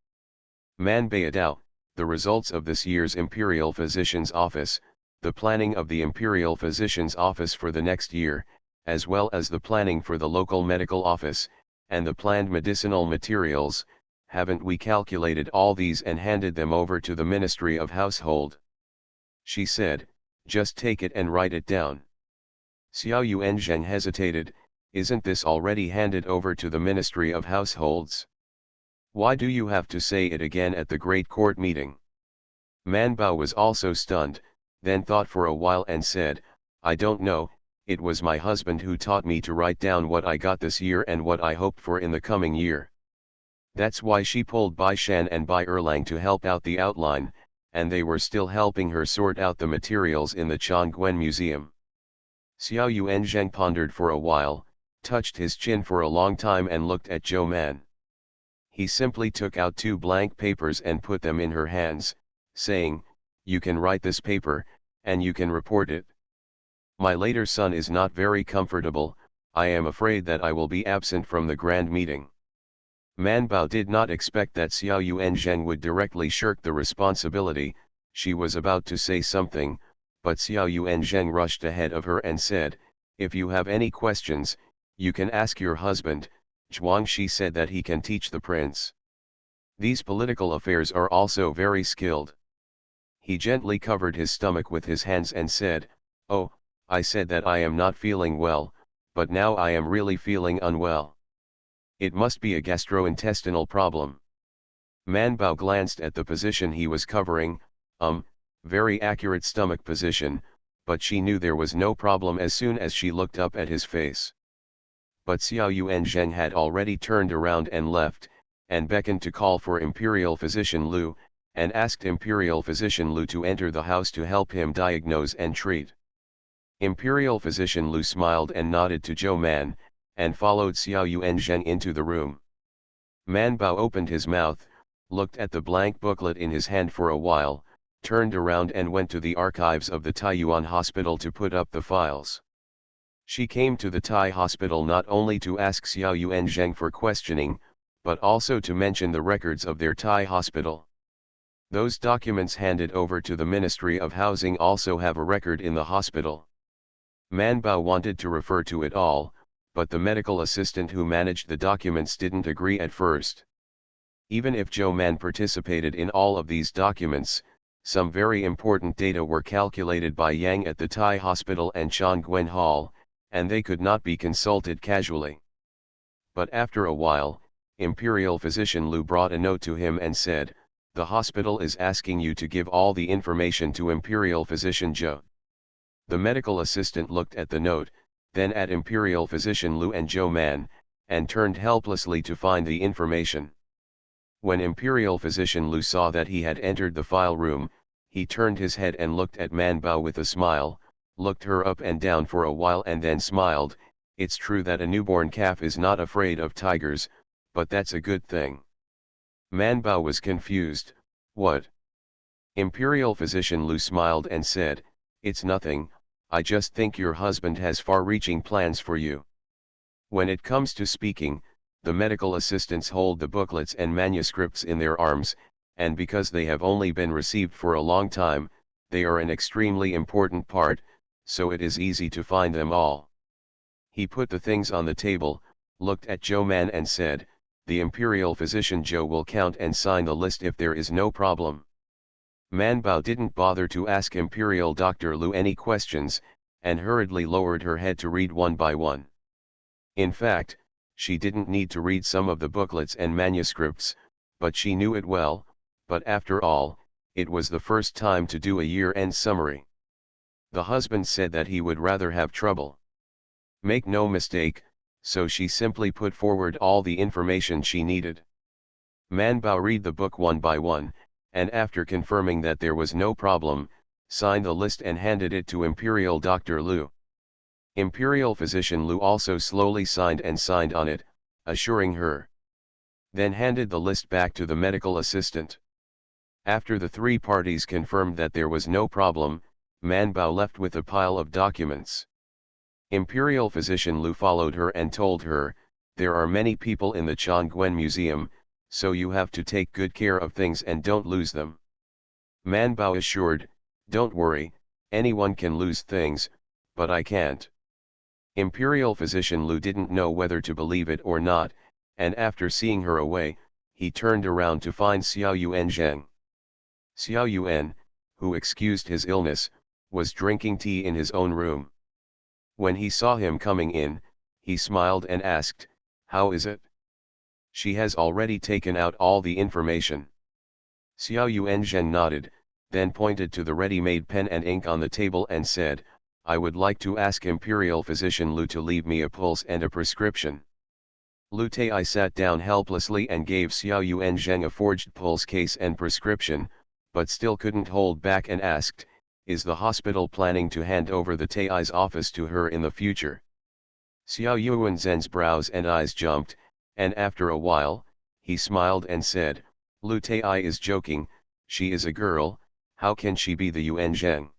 Man Baidao, the results of this year's Imperial Physician's Office, the planning of the Imperial Physician's Office for the next year, as well as the planning for the local medical office, and the planned medicinal materials, haven't we calculated all these and handed them over to the Ministry of Household? She said, just take it and write it down. Xiao Yuanzheng hesitated, isn't this already handed over to the Ministry of Households? Why do you have to say it again at the great court meeting? Man Bao was also stunned, then thought for a while and said, I don't know, it was my husband who taught me to write down what I got this year and what I hoped for in the coming year. That's why she pulled Bai Shan and Bai Erlang to help out the outline, and they were still helping her sort out the materials in the Chongquen Museum. Xiao Yuanzheng pondered for a while, touched his chin for a long time and looked at Zhou Man. He simply took out 2 blank papers and put them in her hands, saying, you can write this paper, and you can report it. My later son is not very comfortable, I am afraid that I will be absent from the grand meeting. Man Bao did not expect that Xiao Yuanzheng would directly shirk the responsibility. She was about to say something, but Xiao Yuanzheng rushed ahead of her and said, if you have any questions, you can ask your husband. Zhuangxi said that he can teach the prince. These political affairs are also very skilled. He gently covered his stomach with his hands and said, oh, I said that I am not feeling well, but now I am really feeling unwell. It must be a gastrointestinal problem. Man Bao glanced at the position he was covering, very accurate stomach position, but she knew there was no problem as soon as she looked up at his face. But Xiao Yuanzheng had already turned around and left, and beckoned to call for Imperial Physician Lu, and asked Imperial Physician Lu to enter the house to help him diagnose and treat. Imperial Physician Lu smiled and nodded to Zhou Man, and followed Xiao Yuanzheng into the room. Man Bao opened his mouth, looked at the blank booklet in his hand for a while, turned around and went to the archives of the Taiyuan Hospital to put up the files. She came to the Thai hospital not only to ask Xiao Yuanzheng for questioning, but also to mention the records of their Thai hospital. Those documents handed over to the Ministry of Housing also have a record in the hospital. Man Bao wanted to refer to it all, but the medical assistant who managed the documents didn't agree at first. Even if Zhou Man participated in all of these documents, some very important data were calculated by Yang at the Thai hospital and Chongquen Hall, and they could not be consulted casually. But after a while, Imperial Physician Lu brought a note to him and said, the hospital is asking you to give all the information to Imperial Physician Zhou. The medical assistant looked at the note, then at Imperial Physician Lu and Zhou Man, and turned helplessly to find the information. When Imperial Physician Lu saw that he had entered the file room, he turned his head and looked at Man Bao with a smile, looked her up and down for a while and then smiled. It's true that a newborn calf is not afraid of tigers, but that's a good thing. Man Bao was confused. What? Imperial Physician Lu smiled and said, it's nothing, I just think your husband has far-reaching plans for you. When it comes to speaking, the medical assistants hold the booklets and manuscripts in their arms, and because they have only been received for a long time, they are an extremely important part, so it is easy to find them all. He put the things on the table, looked at Zhou Man and said, the Imperial Physician Zhou will count and sign the list if there is no problem. Man Bao didn't bother to ask Imperial Dr. Lu any questions, and hurriedly lowered her head to read one by one. In fact, she didn't need to read some of the booklets and manuscripts, but she knew it well, but after all, it was the first time to do a year-end summary. The husband said that he would rather have trouble. Make no mistake, so she simply put forward all the information she needed. Man Bao read the book one by one, and after confirming that there was no problem, signed the list and handed it to Imperial Dr. Lu. Imperial Physician Lu also slowly signed on it, assuring her. Then handed the list back to the medical assistant. After the three parties confirmed that there was no problem, Man Bao left with a pile of documents. Imperial Physician Lu followed her and told her, there are many people in the Changguan Museum, so you have to take good care of things and don't lose them. Man Bao assured, don't worry, anyone can lose things, but I can't. Imperial Physician Lu didn't know whether to believe it or not, and after seeing her away, he turned around to find Xiao Yuan Zheng. Xiao Yuan, who excused his illness, was drinking tea in his own room. When he saw him coming in, he smiled and asked, how is it? She has already taken out all the information. Xiao Yuanzhen nodded, then pointed to the ready-made pen and ink on the table and said, I would like to ask Imperial Physician Lu to leave me a pulse and a prescription. Lu Tai sat down helplessly and gave Xiao Yuanzheng a forged pulse case and prescription, but still couldn't hold back and asked, is the hospital planning to hand over the Tai's office to her in the future? Xiao Yuanzhen's brows and eyes jumped, and after a while, he smiled and said, Lu Tai is joking, she is a girl, how can she be the Yuanzheng?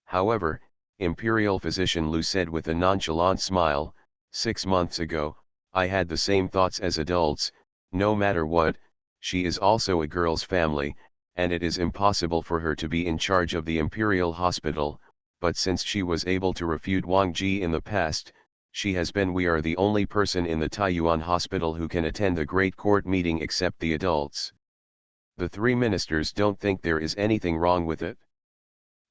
However, Imperial Physician Lu said with a nonchalant smile, 6 months ago, I had the same thoughts as adults, no matter what, she is also a girl's family, and it is impossible for her to be in charge of the Imperial Hospital, but since she was able to refute Wang Ji in the past, she has been. We are the only person in the Taiyuan Hospital who can attend the Great Court meeting except the adults. The three ministers don't think there is anything wrong with it.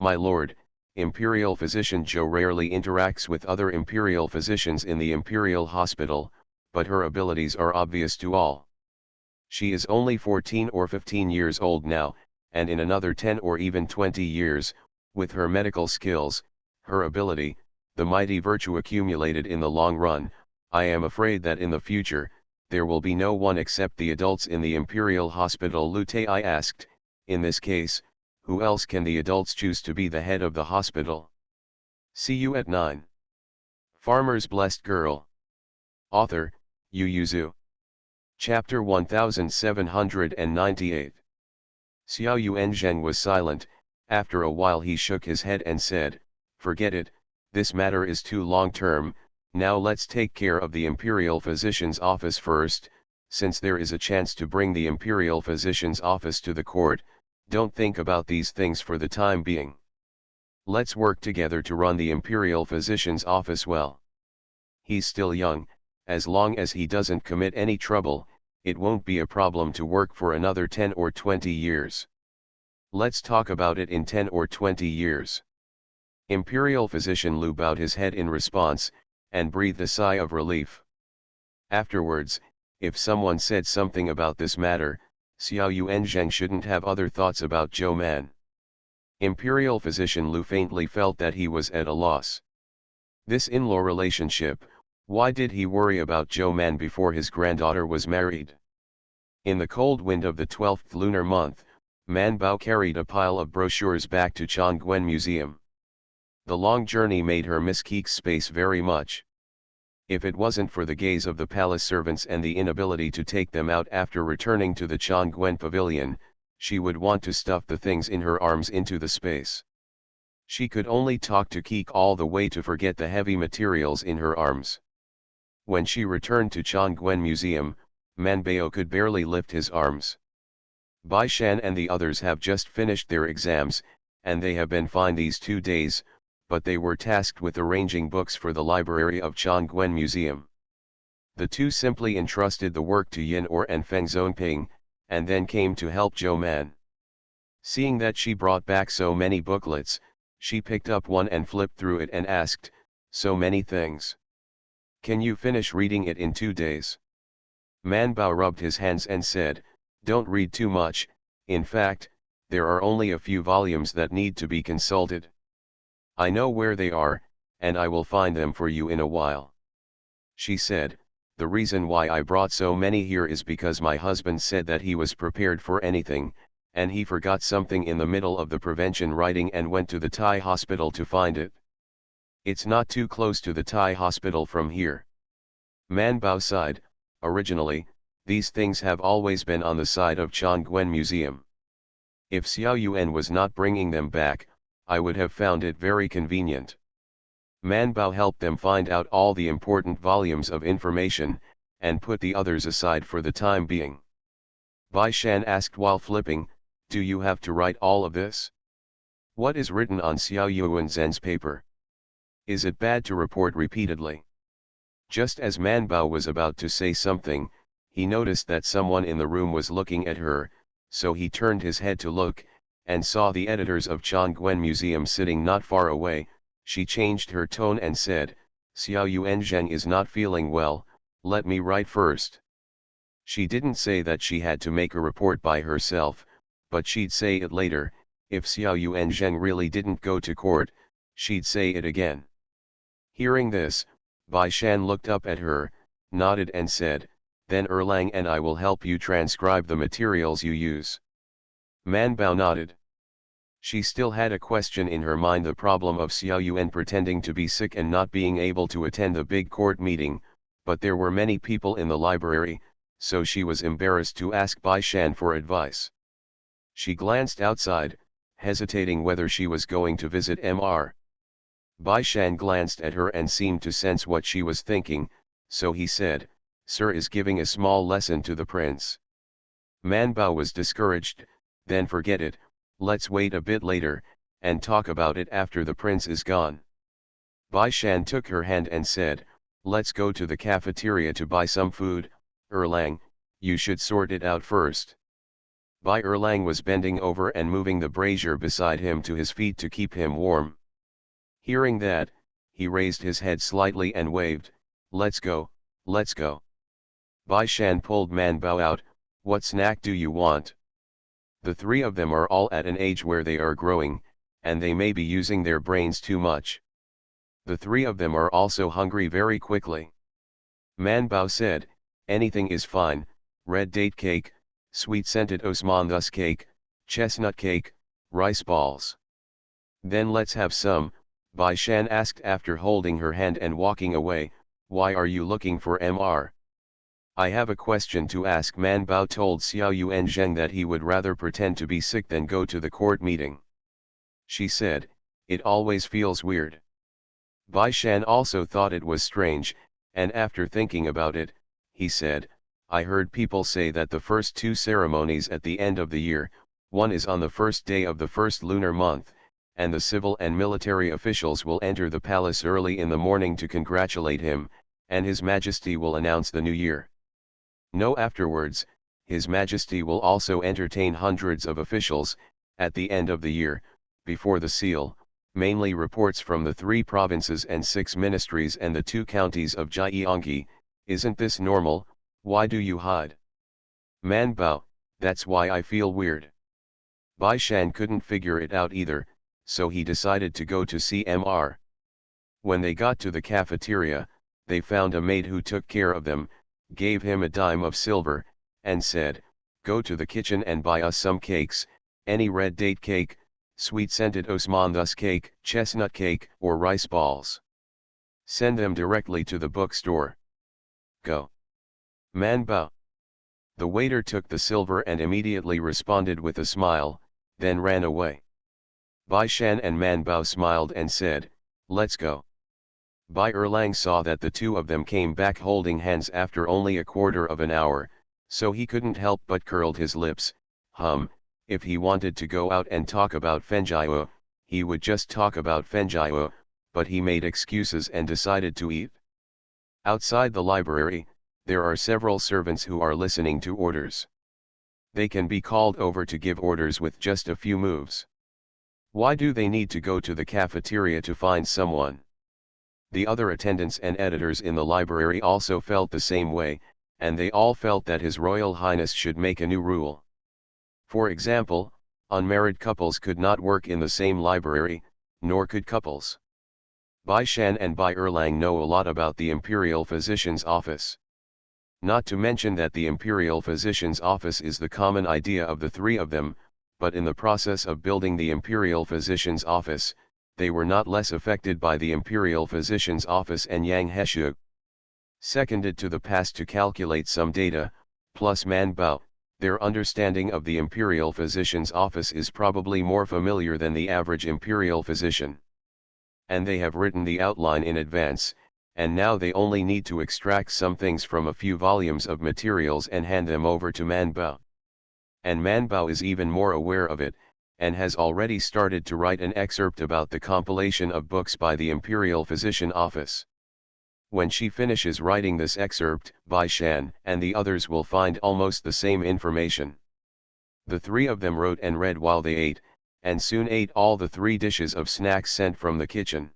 My lord, Imperial Physician Zhou rarely interacts with other Imperial physicians in the Imperial Hospital, but her abilities are obvious to all. She is only 14 or 15 years old now, and in another 10 or even 20 years, with her medical skills, her ability, the mighty virtue accumulated in the long run, I am afraid that in the future, there will be no one except the adults in the Imperial Hospital. Lu Tai asked, in this case, who else can the adults choose to be the head of the hospital? See you at 9. Farmer's Blessed Girl. Author, Yu Yuzu. Chapter 1798. Xiao Yuanzheng was silent. After a while he shook his head and said, forget it, this matter is too long-term, now let's take care of the Imperial Physician's office first, since there is a chance to bring the Imperial Physician's office to the court, don't think about these things for the time being. Let's work together to run the Imperial Physician's office well. He's still young, as long as he doesn't commit any trouble, it won't be a problem to work for another 10 or 20 years. Let's talk about it in 10 or 20 years. Imperial Physician Lu bowed his head in response, and breathed a sigh of relief. Afterwards, if someone said something about this matter, Xiao Yuanzheng shouldn't have other thoughts about Zhou Man. Imperial physician Lu faintly felt that he was at a loss. This in-law relationship, why did he worry about Zhou Man before his granddaughter was married? In the cold wind of the 12th lunar month, Man Bao carried a pile of brochures back to Chongquen Museum. The long journey made her miss Keek's space very much. If it wasn't for the gaze of the palace servants and the inability to take them out after returning to the Chongquen pavilion, she would want to stuff the things in her arms into the space. She could only talk to Keek all the way to forget the heavy materials in her arms. When she returned to Chongquen Museum, Man Bao could barely lift his arms. Bai Shan and the others have just finished their exams, and they have been fine these 2 days, but they were tasked with arranging books for the library of Chongquen Museum. The two simply entrusted the work to Yin Or and Feng Zonping, and then came to help Zhou Man. Seeing that she brought back so many booklets, she picked up one and flipped through it and asked, "So many things. Can you finish reading it in 2 days?" Man Bao rubbed his hands and said, "Don't read too much, in fact, there are only a few volumes that need to be consulted. I know where they are, and I will find them for you in a while." She said, "The reason why I brought so many here is because my husband said that he was prepared for anything, and he forgot something in the middle of the prevention writing and went to the Thai hospital to find it. It's not too close to the Thai hospital from here." Man Bao sighed. Originally, these things have always been on the side of Chongquen Museum. If Xiao Yuan was not bringing them back, I would have found it very convenient. Man Bao helped them find out all the important volumes of information, and put the others aside for the time being. Bai Shan asked while flipping, "Do you have to write all of this? What is written on Xiao Yuanzhen's paper? Is it bad to report repeatedly?" Just as Man Bao was about to say something, he noticed that someone in the room was looking at her, so he turned his head to look, and saw the editors of Chongquen Museum sitting not far away. She changed her tone and said, "Xiao Yuanzheng is not feeling well, let me write first." She didn't say that she had to make a report by herself, but she'd say it later. If Xiao Yuanzheng really didn't go to court, she'd say it again. Hearing this, Bai Shan looked up at her, nodded and said, "Then Erlang and I will help you transcribe the materials you use." Man Bao nodded. She still had a question in her mind, the problem of Xiao Yuan pretending to be sick and not being able to attend the big court meeting, but there were many people in the library, so she was embarrassed to ask Bai Shan for advice. She glanced outside, hesitating whether she was going to visit Mr. Bai Shan glanced at her and seemed to sense what she was thinking, so he said, "Sir is giving a small lesson to the prince." Man Bao was discouraged. "Then forget it, let's wait a bit later, and talk about it after the prince is gone." Bai Shan took her hand and said, "Let's go to the cafeteria to buy some food. Erlang, you should sort it out first." Bai Erlang was bending over and moving the brazier beside him to his feet to keep him warm. Hearing that, he raised his head slightly and waved, "Let's go, let's go." Bai Shan pulled Man Bao out. "What snack do you want?" The three of them are all at an age where they are growing, and they may be using their brains too much. The three of them are also hungry very quickly. Man Bao said, "Anything is fine, red date cake, sweet-scented osmanthus cake, chestnut cake, rice balls." "Then let's have some," Bai Shan asked after holding her hand and walking away. "Why are you looking for Mr.?" "I have a question to ask." Man Bao told Xiao Yuanzheng that he would rather pretend to be sick than go to the court meeting. She said, "It always feels weird." Bai Shan also thought it was strange, and after thinking about it, he said, "I heard people say that the first 2 ceremonies at the end of the year, one is on the first day of the first lunar month, and the civil and military officials will enter the palace early in the morning to congratulate him, and His Majesty will announce the new year. No, afterwards, His Majesty will also entertain hundreds of officials. At the end of the year, before the seal, mainly reports from the 3 provinces and 6 ministries and the 2 counties of Jiangxi. Isn't this normal? Why do you hide?" Man Bao, "That's why I feel weird." Bai Shan couldn't figure it out either. so he decided to go to CMR. When they got to the cafeteria, they found a maid who took care of them, gave him a dime of silver, and said, "Go to the kitchen and buy us some cakes, any red date cake, sweet scented osmanthus cake, chestnut cake, or rice balls. Send them directly to the bookstore. Go." Man Bao. The waiter took the silver and immediately responded with a smile, then ran away. Bai Shan and Man Bao smiled and said, "Let's go." Bai Erlang saw that the two of them came back holding hands after only a quarter of an hour, so he couldn't help but curled his lips. If he wanted to go out and talk about Fenjiao, he would just talk about Fenjiao, but he made excuses and decided to eat. Outside the library, there are several servants who are listening to orders. They can be called over to give orders with just a few moves. Why do they need to go to the cafeteria to find someone? The other attendants and editors in the library also felt the same way, and they all felt that His Royal Highness should make a new rule. For example, unmarried couples could not work in the same library, nor could couples. Bai Shan and Bai Erlang know a lot about the Imperial Physician's Office. Not to mention that the Imperial Physician's Office is the common idea of the three of them, but in the process of building the Imperial Physician's Office, they were not less affected by the Imperial Physician's Office and Yang Heshu. Seconded to the past to calculate some data, plus Man Bao, their understanding of the Imperial Physician's Office is probably more familiar than the average Imperial Physician. And they have written the outline in advance, and now they only need to extract some things from a few volumes of materials and hand them over to Man Bao. And Man Bao is even more aware of it, and has already started to write an excerpt about the compilation of books by the Imperial Physician Office. When she finishes writing this excerpt, Bai Shan and the others will find almost the same information. The three of them wrote and read while they ate, and soon ate all the 3 dishes of snacks sent from the kitchen.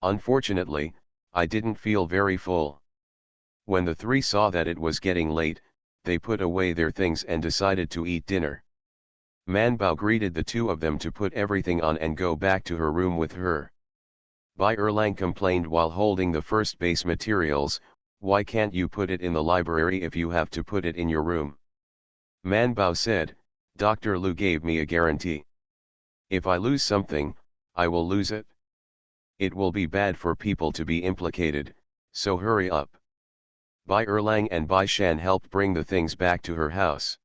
Unfortunately, I didn't feel very full. When the 3 saw that it was getting late, they put away their things and decided to eat dinner. Man Bao greeted the 2 of them to put everything on and go back to her room with her. Bai Erlang complained while holding the first base materials, "Why can't you put it in the library if you have to put it in your room?" Man Bao said, "Dr. Lu gave me a guarantee. If I lose something, I will lose it. It will be bad for people to be implicated, so hurry up." Bai Erlang and Bai Shan helped bring the things back to her house.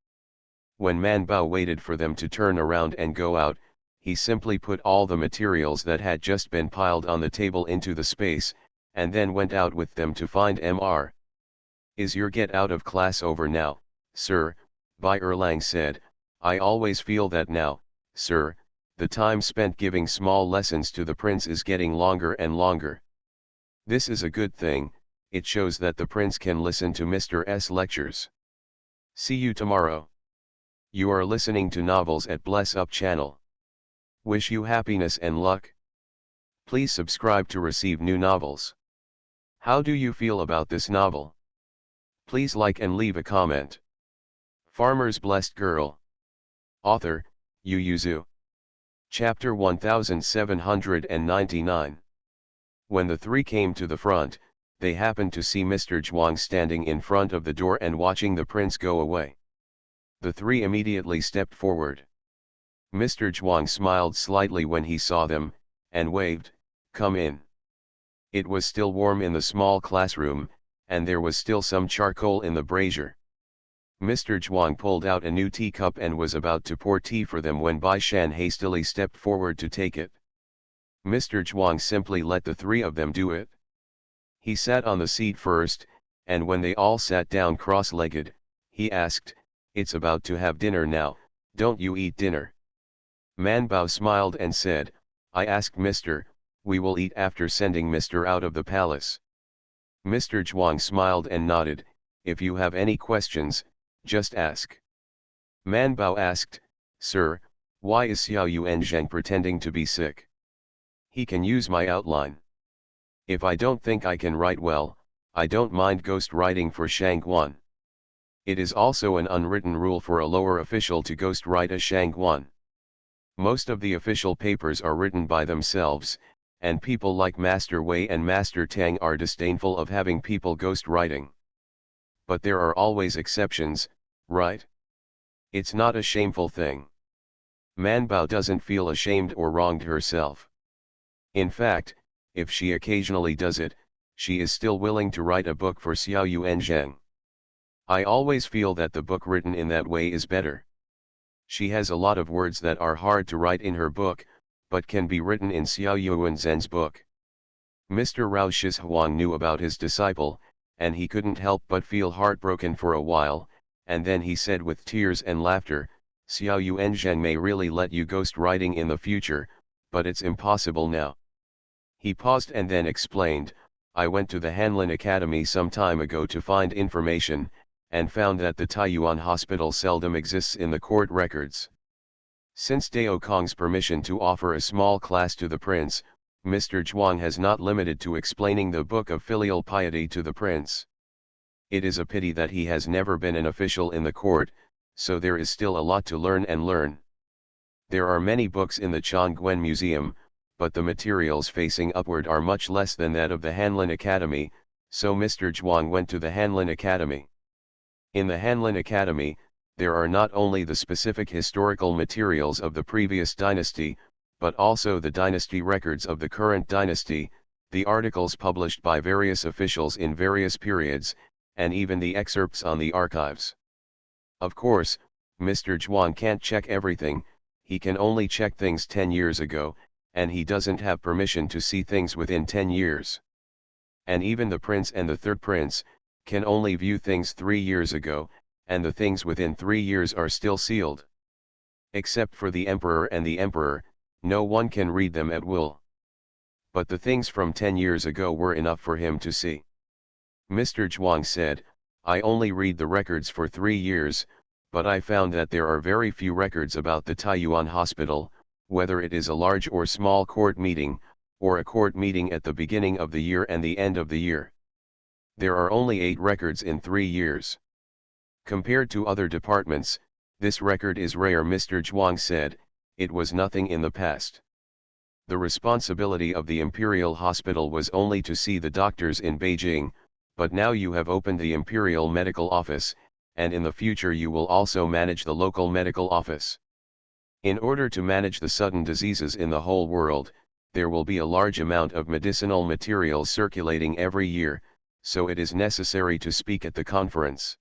When Man Bao waited for them to turn around and go out, he simply put all the materials that had just been piled on the table into the space, and then went out with them to find Mr. "Is your get out of class over now, sir?" Bai Erlang said. "I always feel that now, sir, the time spent giving small lessons to the prince is getting longer and longer. This is a good thing, it shows that the prince can listen to Mr. S lectures. See you tomorrow. You are listening to Novels at Bless Up channel. Wish you happiness and luck. Please subscribe to receive new novels. How do you feel about this novel? Please like and leave a comment. Farmer's Blessed Girl. Author, Yu Yuzu. Chapter 1799. When the 3 came to the front, they happened to see Mr. Zhuang standing in front of the door and watching the prince go away. The 3 immediately stepped forward. Mr. Zhuang smiled slightly when he saw them, and waved, "Come in." It was still warm in the small classroom, and there was still some charcoal in the brazier. Mr. Zhuang pulled out a new teacup and was about to pour tea for them when Bai Shan hastily stepped forward to take it. Mr. Zhuang simply let the 3 of them do it. He sat on the seat first, and when they all sat down cross-legged, he asked, "It's about to have dinner now, don't you eat dinner?" Man Bao smiled and said, "I asked Mr. We will eat after sending Mr. out of the palace." Mr. Zhuang smiled and nodded, "If you have any questions, just ask." Man Bao asked, "Sir, why is Xiao Yuanzhang pretending to be sick? He can use my outline. If I don't think I can write well, I don't mind ghost writing for Shangguan. It is also an unwritten rule for a lower official to ghost write a Shangguan." Most of the official papers are written by themselves, and people like Master Wei and Master Tang are disdainful of having people ghost writing. But there are always exceptions, right? It's not a shameful thing. Manbao doesn't feel ashamed or wronged herself. In fact, if she occasionally does it, she is still willing to write a book for Xiao Yuanzheng. I always feel that the book written in that way is better. She has a lot of words that are hard to write in her book, but can be written in Xiao Yuanzhen's book. Mr. Rao Shihuang knew about his disciple, and he couldn't help but feel heartbroken for a while, and then he said with tears and laughter, Xiao Yuanzhen may really let you ghost writing in the future, but it's impossible now. He paused and then explained, I went to the Hanlin Academy some time ago to find information, and found that the Taiyuan hospital seldom exists in the court records. Since Dao Kong's permission to offer a small class to the prince, Mr. Zhuang has not limited to explaining the book of filial piety to the prince. It is a pity that he has never been an official in the court, so there is still a lot to learn and learn. There are many books in the Chongquen Museum, but the materials facing upward are much less than that of the Hanlin Academy, so Mr. Zhuang went to the Hanlin Academy. In the Hanlin Academy, there are not only the specific historical materials of the previous dynasty, but also the dynasty records of the current dynasty, the articles published by various officials in various periods, and even the excerpts on the archives. Of course, Mr. Zhuang can't check everything, he can only check things 10 years ago, and he doesn't have permission to see things within 10 years. And even the prince and the third prince can only view things 3 years ago, and the things within 3 years are still sealed. Except for the emperor and the emperor, no one can read them at will. But the things from 10 years ago were enough for him to see. Mr. Zhuang said, I only read the records for 3 years, but I found that there are very few records about the Taiyuan hospital, whether it is a large or small court meeting, or a court meeting at the beginning of the year and the end of the year. There are only 8 records in 3 years. Compared to other departments, this record is rare. Mr. Zhuang said, it was nothing in the past. The responsibility of the Imperial Hospital was only to see the doctors in Beijing, but now you have opened the Imperial Medical Office, and in the future you will also manage the local medical office. In order to manage the sudden diseases in the whole world, there will be a large amount of medicinal materials circulating every year, so it is necessary to speak at the conference.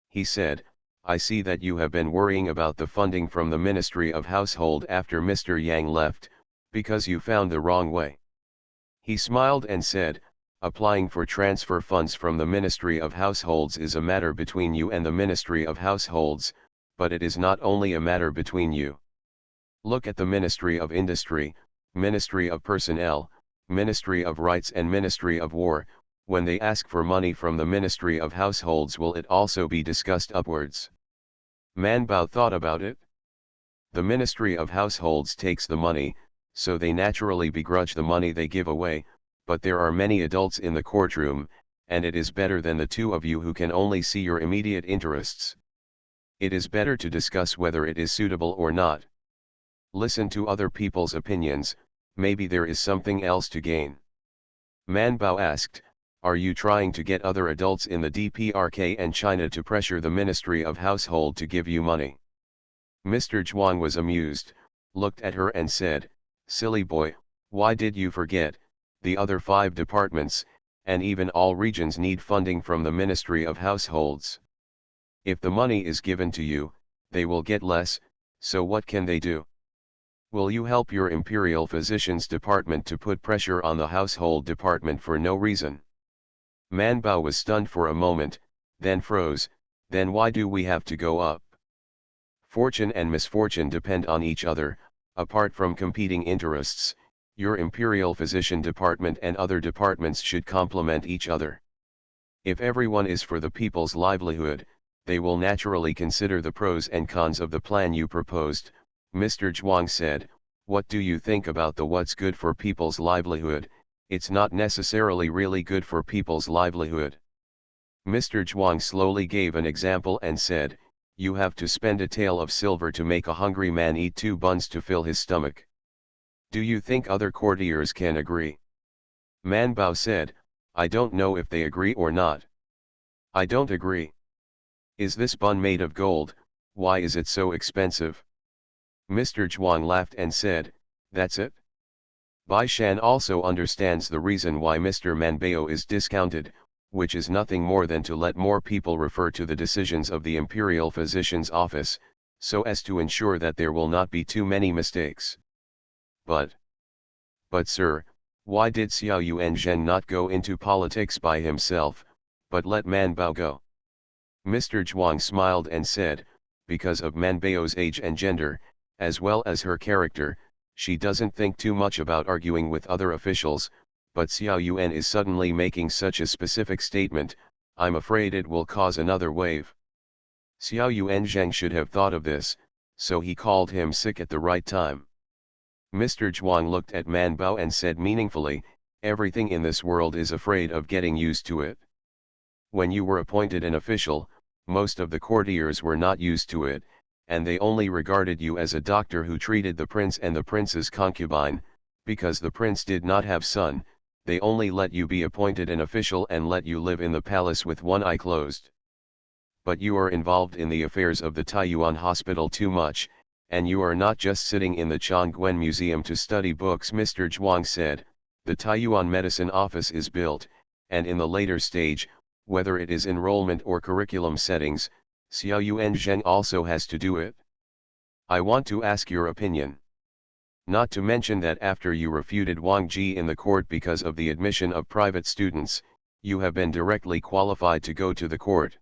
He said, I see that you have been worrying about the funding from the Ministry of Household after Mr. Yang left, because you found the wrong way. He smiled and said, applying for transfer funds from the Ministry of Households is a matter between you and the Ministry of Households, but it is not only a matter between you. Look at the Ministry of Industry, Ministry of Personnel, Ministry of Rights and Ministry of War. When they ask for money from the Ministry of Households, will it also be discussed upwards? Manbao thought about it. The Ministry of Households takes the money, so they naturally begrudge the money they give away, but there are many adults in the courtroom, and it is better than the two of you who can only see your immediate interests. It is better to discuss whether it is suitable or not. Listen to other people's opinions, maybe there is something else to gain. Manbao asked, are you trying to get other adults in the DPRK and China to pressure the Ministry of Household to give you money? Mr. Zhuang was amused, looked at her and said, silly boy, why did you forget, the other 5 departments, and even all regions need funding from the Ministry of Households. If the money is given to you, they will get less, so what can they do? Will you help your Imperial Physicians Department to put pressure on the Household Department for no reason? Manbao was stunned for a moment, then froze. Then why do we have to go up? Fortune and misfortune depend on each other, apart from competing interests. Your Imperial Physician Department and other departments should complement each other. If everyone is for the people's livelihood, they will naturally consider the pros and cons of the plan you proposed. Mr. Zhuang said, what do you think about the what's good for people's livelihood? It's not necessarily really good for people's livelihood. Mr. Zhuang slowly gave an example and said, you have to spend a tael of silver to make a hungry man eat 2 buns to fill his stomach. Do you think other courtiers can agree? Man Bao said, I don't know if they agree or not. I don't agree. Is this bun made of gold? Why is it so expensive? Mr. Zhuang laughed and said, that's it. Bai Shan also understands the reason why Mr. Manbao is discounted, which is nothing more than to let more people refer to the decisions of the Imperial Physician's Office, so as to ensure that there will not be too many mistakes. But sir, why did Xiao Yuanzheng not go into politics by himself, but let Man Bao go? Mr. Zhuang smiled and said, because of Man Bao's age and gender, as well as her character, she doesn't think too much about arguing with other officials, but Xiao Yuan is suddenly making such a specific statement, I'm afraid it will cause another wave. Xiao Yuanzheng should have thought of this, so he called him sick at the right time. Mr. Zhuang looked at Man Bao and said meaningfully, everything in this world is afraid of getting used to it. When you were appointed an official, most of the courtiers were not used to it, and they only regarded you as a doctor who treated the prince and the prince's concubine, because the prince did not have son, they only let you be appointed an official and let you live in the palace with one eye closed. But you are involved in the affairs of the Taiyuan hospital too much, and you are not just sitting in the Chongguan Museum to study books. Mr. Zhuang said, the Taiyuan medicine office is built, and in the later stage, whether it is enrollment or curriculum settings, Xiao Yuanzheng also has to do it. I want to ask your opinion. Not to mention that after you refuted Wang Ji in the court because of the admission of private students, you have been directly qualified to go to the court.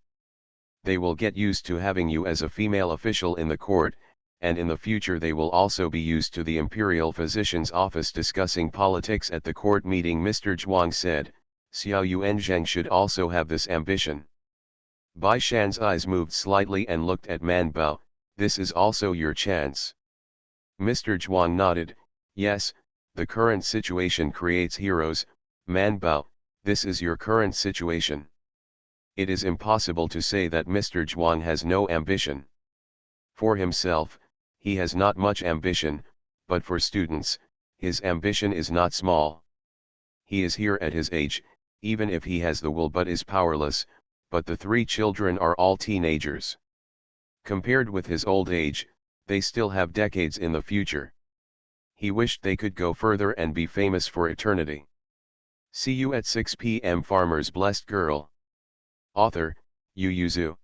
They will get used to having you as a female official in the court, and in the future they will also be used to the Imperial Physician's Office discussing politics at the court meeting. Mr. Zhuang said, Xiao Yuanzheng should also have this ambition. Bai Shan's eyes moved slightly and looked at Man Bao, this is also your chance. Mr. Zhuang nodded, yes, the current situation creates heroes, Man Bao, this is your current situation. It is impossible to say that Mr. Zhuang has no ambition. For himself, he has not much ambition, but for students, his ambition is not small. He is here at his age, even if he has the will but is powerless, but the 3 children are all teenagers. Compared with his old age, they still have decades in the future. He wished they could go further and be famous for eternity. See you at 6 p.m. Farmer's Blessed Girl. Author, Yu Yuzu.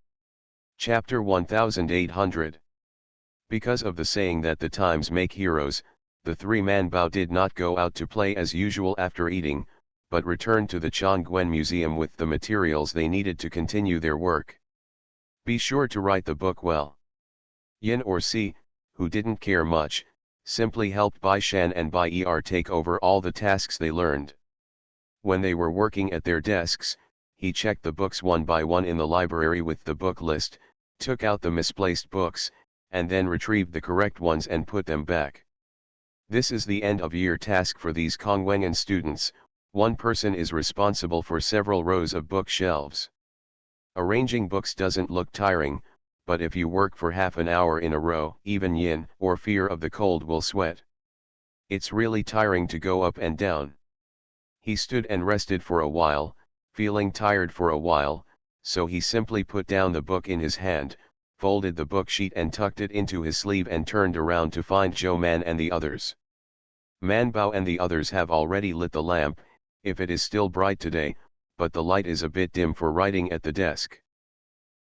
Chapter 1800. Because of the saying that the times make heroes, the 3 Man Bao did not go out to play as usual after eating, but returned to the Chongguan Museum with the materials they needed to continue their work. Be sure to write the book well. Yin or Si, who didn't care much, simply helped Bai Shan and Bai Er take over all the tasks they learned. When they were working at their desks, he checked the books one by one in the library with the book list, took out the misplaced books, and then retrieved the correct ones and put them back. This is the end-of-year task for these Kongwengan students. One person is responsible for several rows of bookshelves. Arranging books doesn't look tiring, but if you work for half an hour in a row, even yin or fear of the cold will sweat. It's really tiring to go up and down. He stood and rested for a while, feeling tired for a while, so he simply put down the book in his hand, folded the book sheet and tucked it into his sleeve and turned around to find Zhou Man and the others. Man Bao and the others have already lit the lamp, if it is still bright today, but the light is a bit dim for writing at the desk.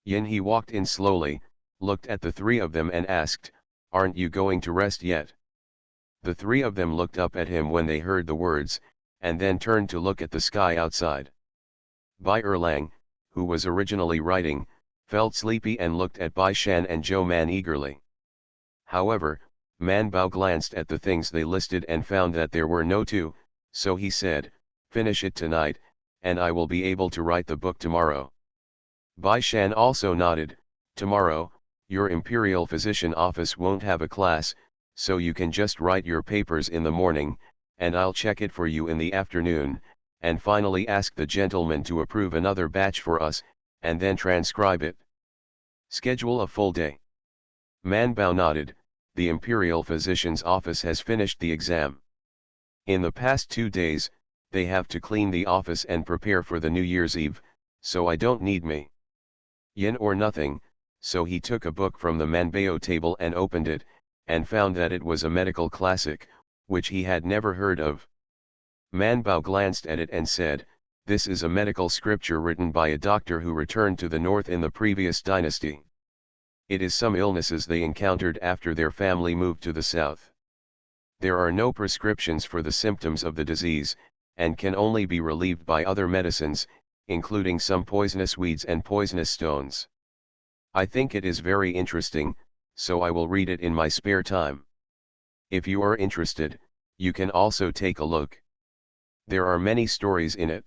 Yin he walked in slowly, looked at the 3 of them and asked, aren't you going to rest yet? The 3 of them looked up at him when they heard the words, and then turned to look at the sky outside. Bai Erlang, who was originally writing, felt sleepy and looked at Bai Shan and Zhou Man eagerly. However, Man Bao glanced at the things they listed and found that there were no 2, so he said, finish it tonight, and I will be able to write the book tomorrow. Bai Shan also nodded, tomorrow, your Imperial Physician Office won't have a class, so you can just write your papers in the morning, and I'll check it for you in the afternoon, and finally ask the gentleman to approve another batch for us, and then transcribe it. Schedule a full day. Man Bao nodded. The imperial physician's office has finished the exam. In the past 2 days, they have to clean the office and prepare for the New Year's Eve, so I don't need me. Yin or nothing, so he took a book from the Manbao table and opened it, and found that it was a medical classic, which he had never heard of. Manbao glanced at it and said, "This is a medical scripture written by a doctor who returned to the north in the previous dynasty. It is some illnesses they encountered after their family moved to the south. There are no prescriptions for the symptoms of the disease, and can only be relieved by other medicines, including some poisonous weeds and poisonous stones. I think it is very interesting, so I will read it in my spare time. If you are interested, you can also take a look. There are many stories in it.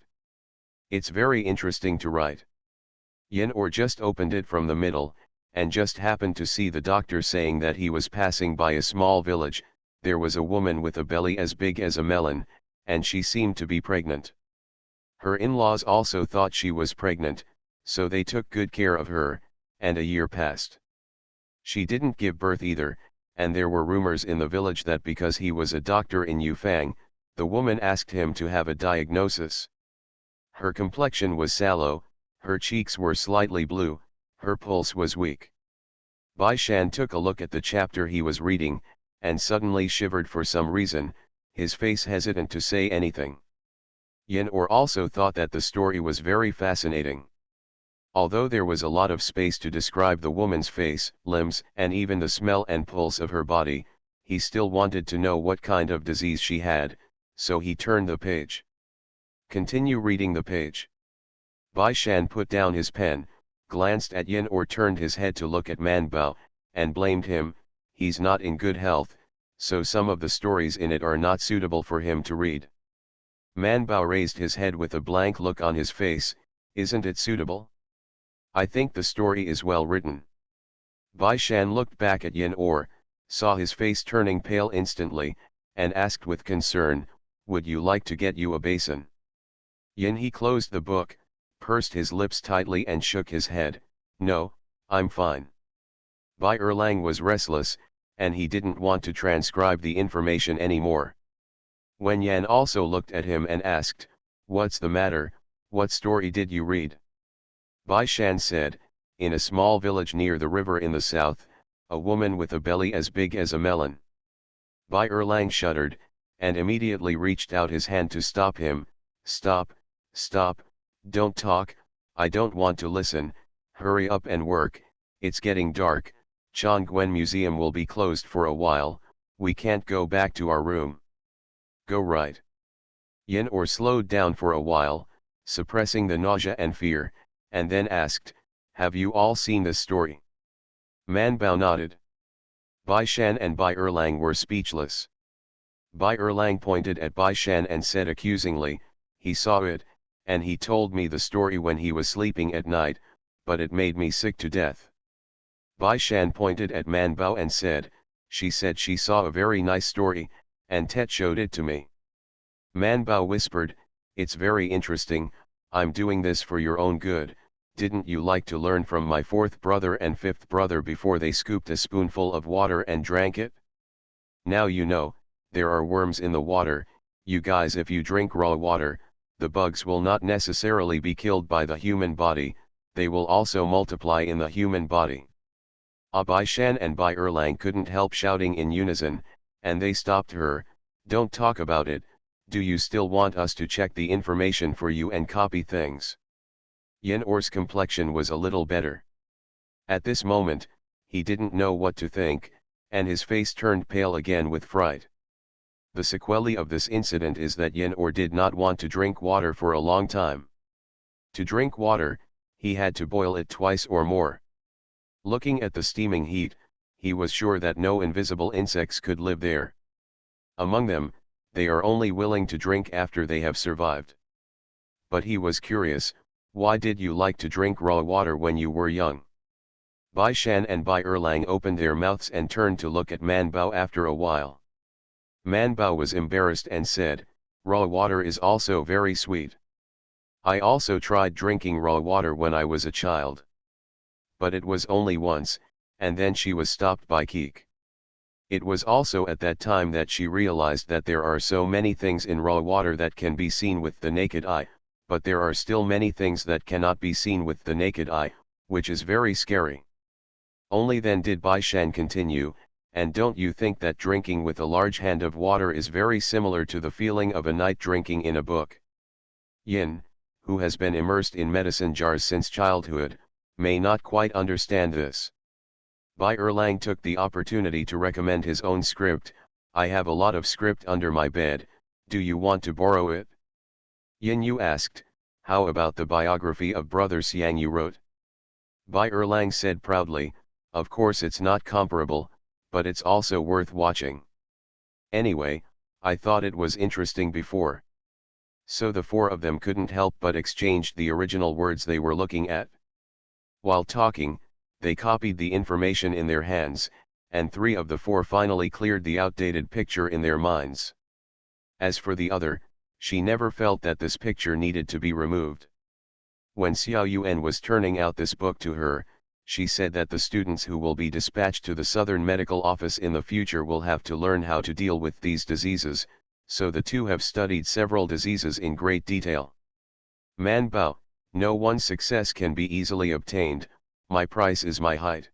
It's very interesting to write." Yin or just opened it from the middle, and just happened to see the doctor saying that he was passing by a small village. There was a woman with a belly as big as a melon, and she seemed to be pregnant. Her in-laws also thought she was pregnant, so they took good care of her, and a year passed. She didn't give birth either, and there were rumors in the village that because he was a doctor in Yufang, the woman asked him to have a diagnosis. Her complexion was sallow, her cheeks were slightly blue, her pulse was weak. Bai Shan took a look at the chapter he was reading, and suddenly shivered for some reason, his face hesitant to say anything. Yin or also thought that the story was very fascinating. Although there was a lot of space to describe the woman's face, limbs, and even the smell and pulse of her body, he still wanted to know what kind of disease she had, so he turned the page. "Continue reading the page." Bai Shan put down his pen, glanced at Yin or turned his head to look at Man Bao, and blamed him. He's not in good health, so some of the stories in it are not suitable for him to read. Man Bao raised his head with a blank look on his face. "Isn't it suitable? I think the story is well written." Bai Shan looked back at Yin or, saw his face turning pale instantly, and asked with concern, "Would you like to get you a basin?" Yin he closed the book, pursed his lips tightly and shook his head. "No, I'm fine." Bai Erlang was restless, and he didn't want to transcribe the information anymore. Wen Yan also looked at him and asked, "What's the matter, what story did you read?" Bai Shan said, "In a small village near the river in the south, a woman with a belly as big as a melon." Bai Erlang shuddered, and immediately reached out his hand to stop him. "Stop, stop, don't talk, I don't want to listen, hurry up and work, it's getting dark, Chongguan Museum will be closed for a while, we can't go back to our room. Go right." Yin or slowed down for a while, suppressing the nausea and fear, and then asked, "Have you all seen this story?" Man Bao nodded. Bai Shan and Bai Erlang were speechless. Bai Erlang pointed at Bai Shan and said accusingly, "He saw it, and he told me the story when he was sleeping at night, but it made me sick to death." Bai Shan pointed at Man Bao and said, "She said she saw a very nice story, and Tet showed it to me." Man Bao whispered, "It's very interesting, I'm doing this for your own good. Didn't you like to learn from my fourth brother and fifth brother before they scooped a spoonful of water and drank it? Now you know, there are worms in the water, you guys, if you drink raw water, the bugs will not necessarily be killed by the human body, they will also multiply in the human body." Bai Shan and Bai Erlang couldn't help shouting in unison, and they stopped her. "Don't talk about it, do you still want us to check the information for you and copy things?" Yin Or's complexion was a little better. At this moment, he didn't know what to think, and his face turned pale again with fright. The sequelae of this incident is that Yin Or did not want to drink water for a long time. To drink water, he had to boil it twice or more. Looking at the steaming heat, he was sure that no invisible insects could live there. Among them, they are only willing to drink after they have survived. But he was curious, why did you like to drink raw water when you were young? Bai Shan and Bai Erlang opened their mouths and turned to look at Man Bao after a while. Man Bao was embarrassed and said, "Raw water is also very sweet. I also tried drinking raw water when I was a child. but it was only once, and then she was stopped by Keek. It was also at that time that she realized that there are so many things in raw water that can be seen with the naked eye, but there are still many things that cannot be seen with the naked eye, which is very scary. Only then did Bai Shan continue, and don't you think that drinking with a large hand of water is very similar to the feeling of a knight drinking in a book? Yin, who has been immersed in medicine jars since childhood, may not quite understand this. Bai Erlang took the opportunity to recommend his own script. I have a lot of script under my bed, do you want to borrow it? Yin Yu asked, how about the biography of Brother Xiang you wrote? Bai Erlang said proudly, of course it's not comparable, but it's also worth watching. Anyway, I thought it was interesting before. So the four of them couldn't help but exchanged the original words they were looking at. While talking, they copied the information in their hands, and 3 of the 4 finally cleared the outdated picture in their minds. As for the other, she never felt that this picture needed to be removed. When Xiao Yuan was turning out this book to her, she said that the students who will be dispatched to the Southern Medical Office in the future will have to learn how to deal with these diseases, so the two have studied several diseases in great detail. Man Bao, no one's success can be easily obtained, my price is my height.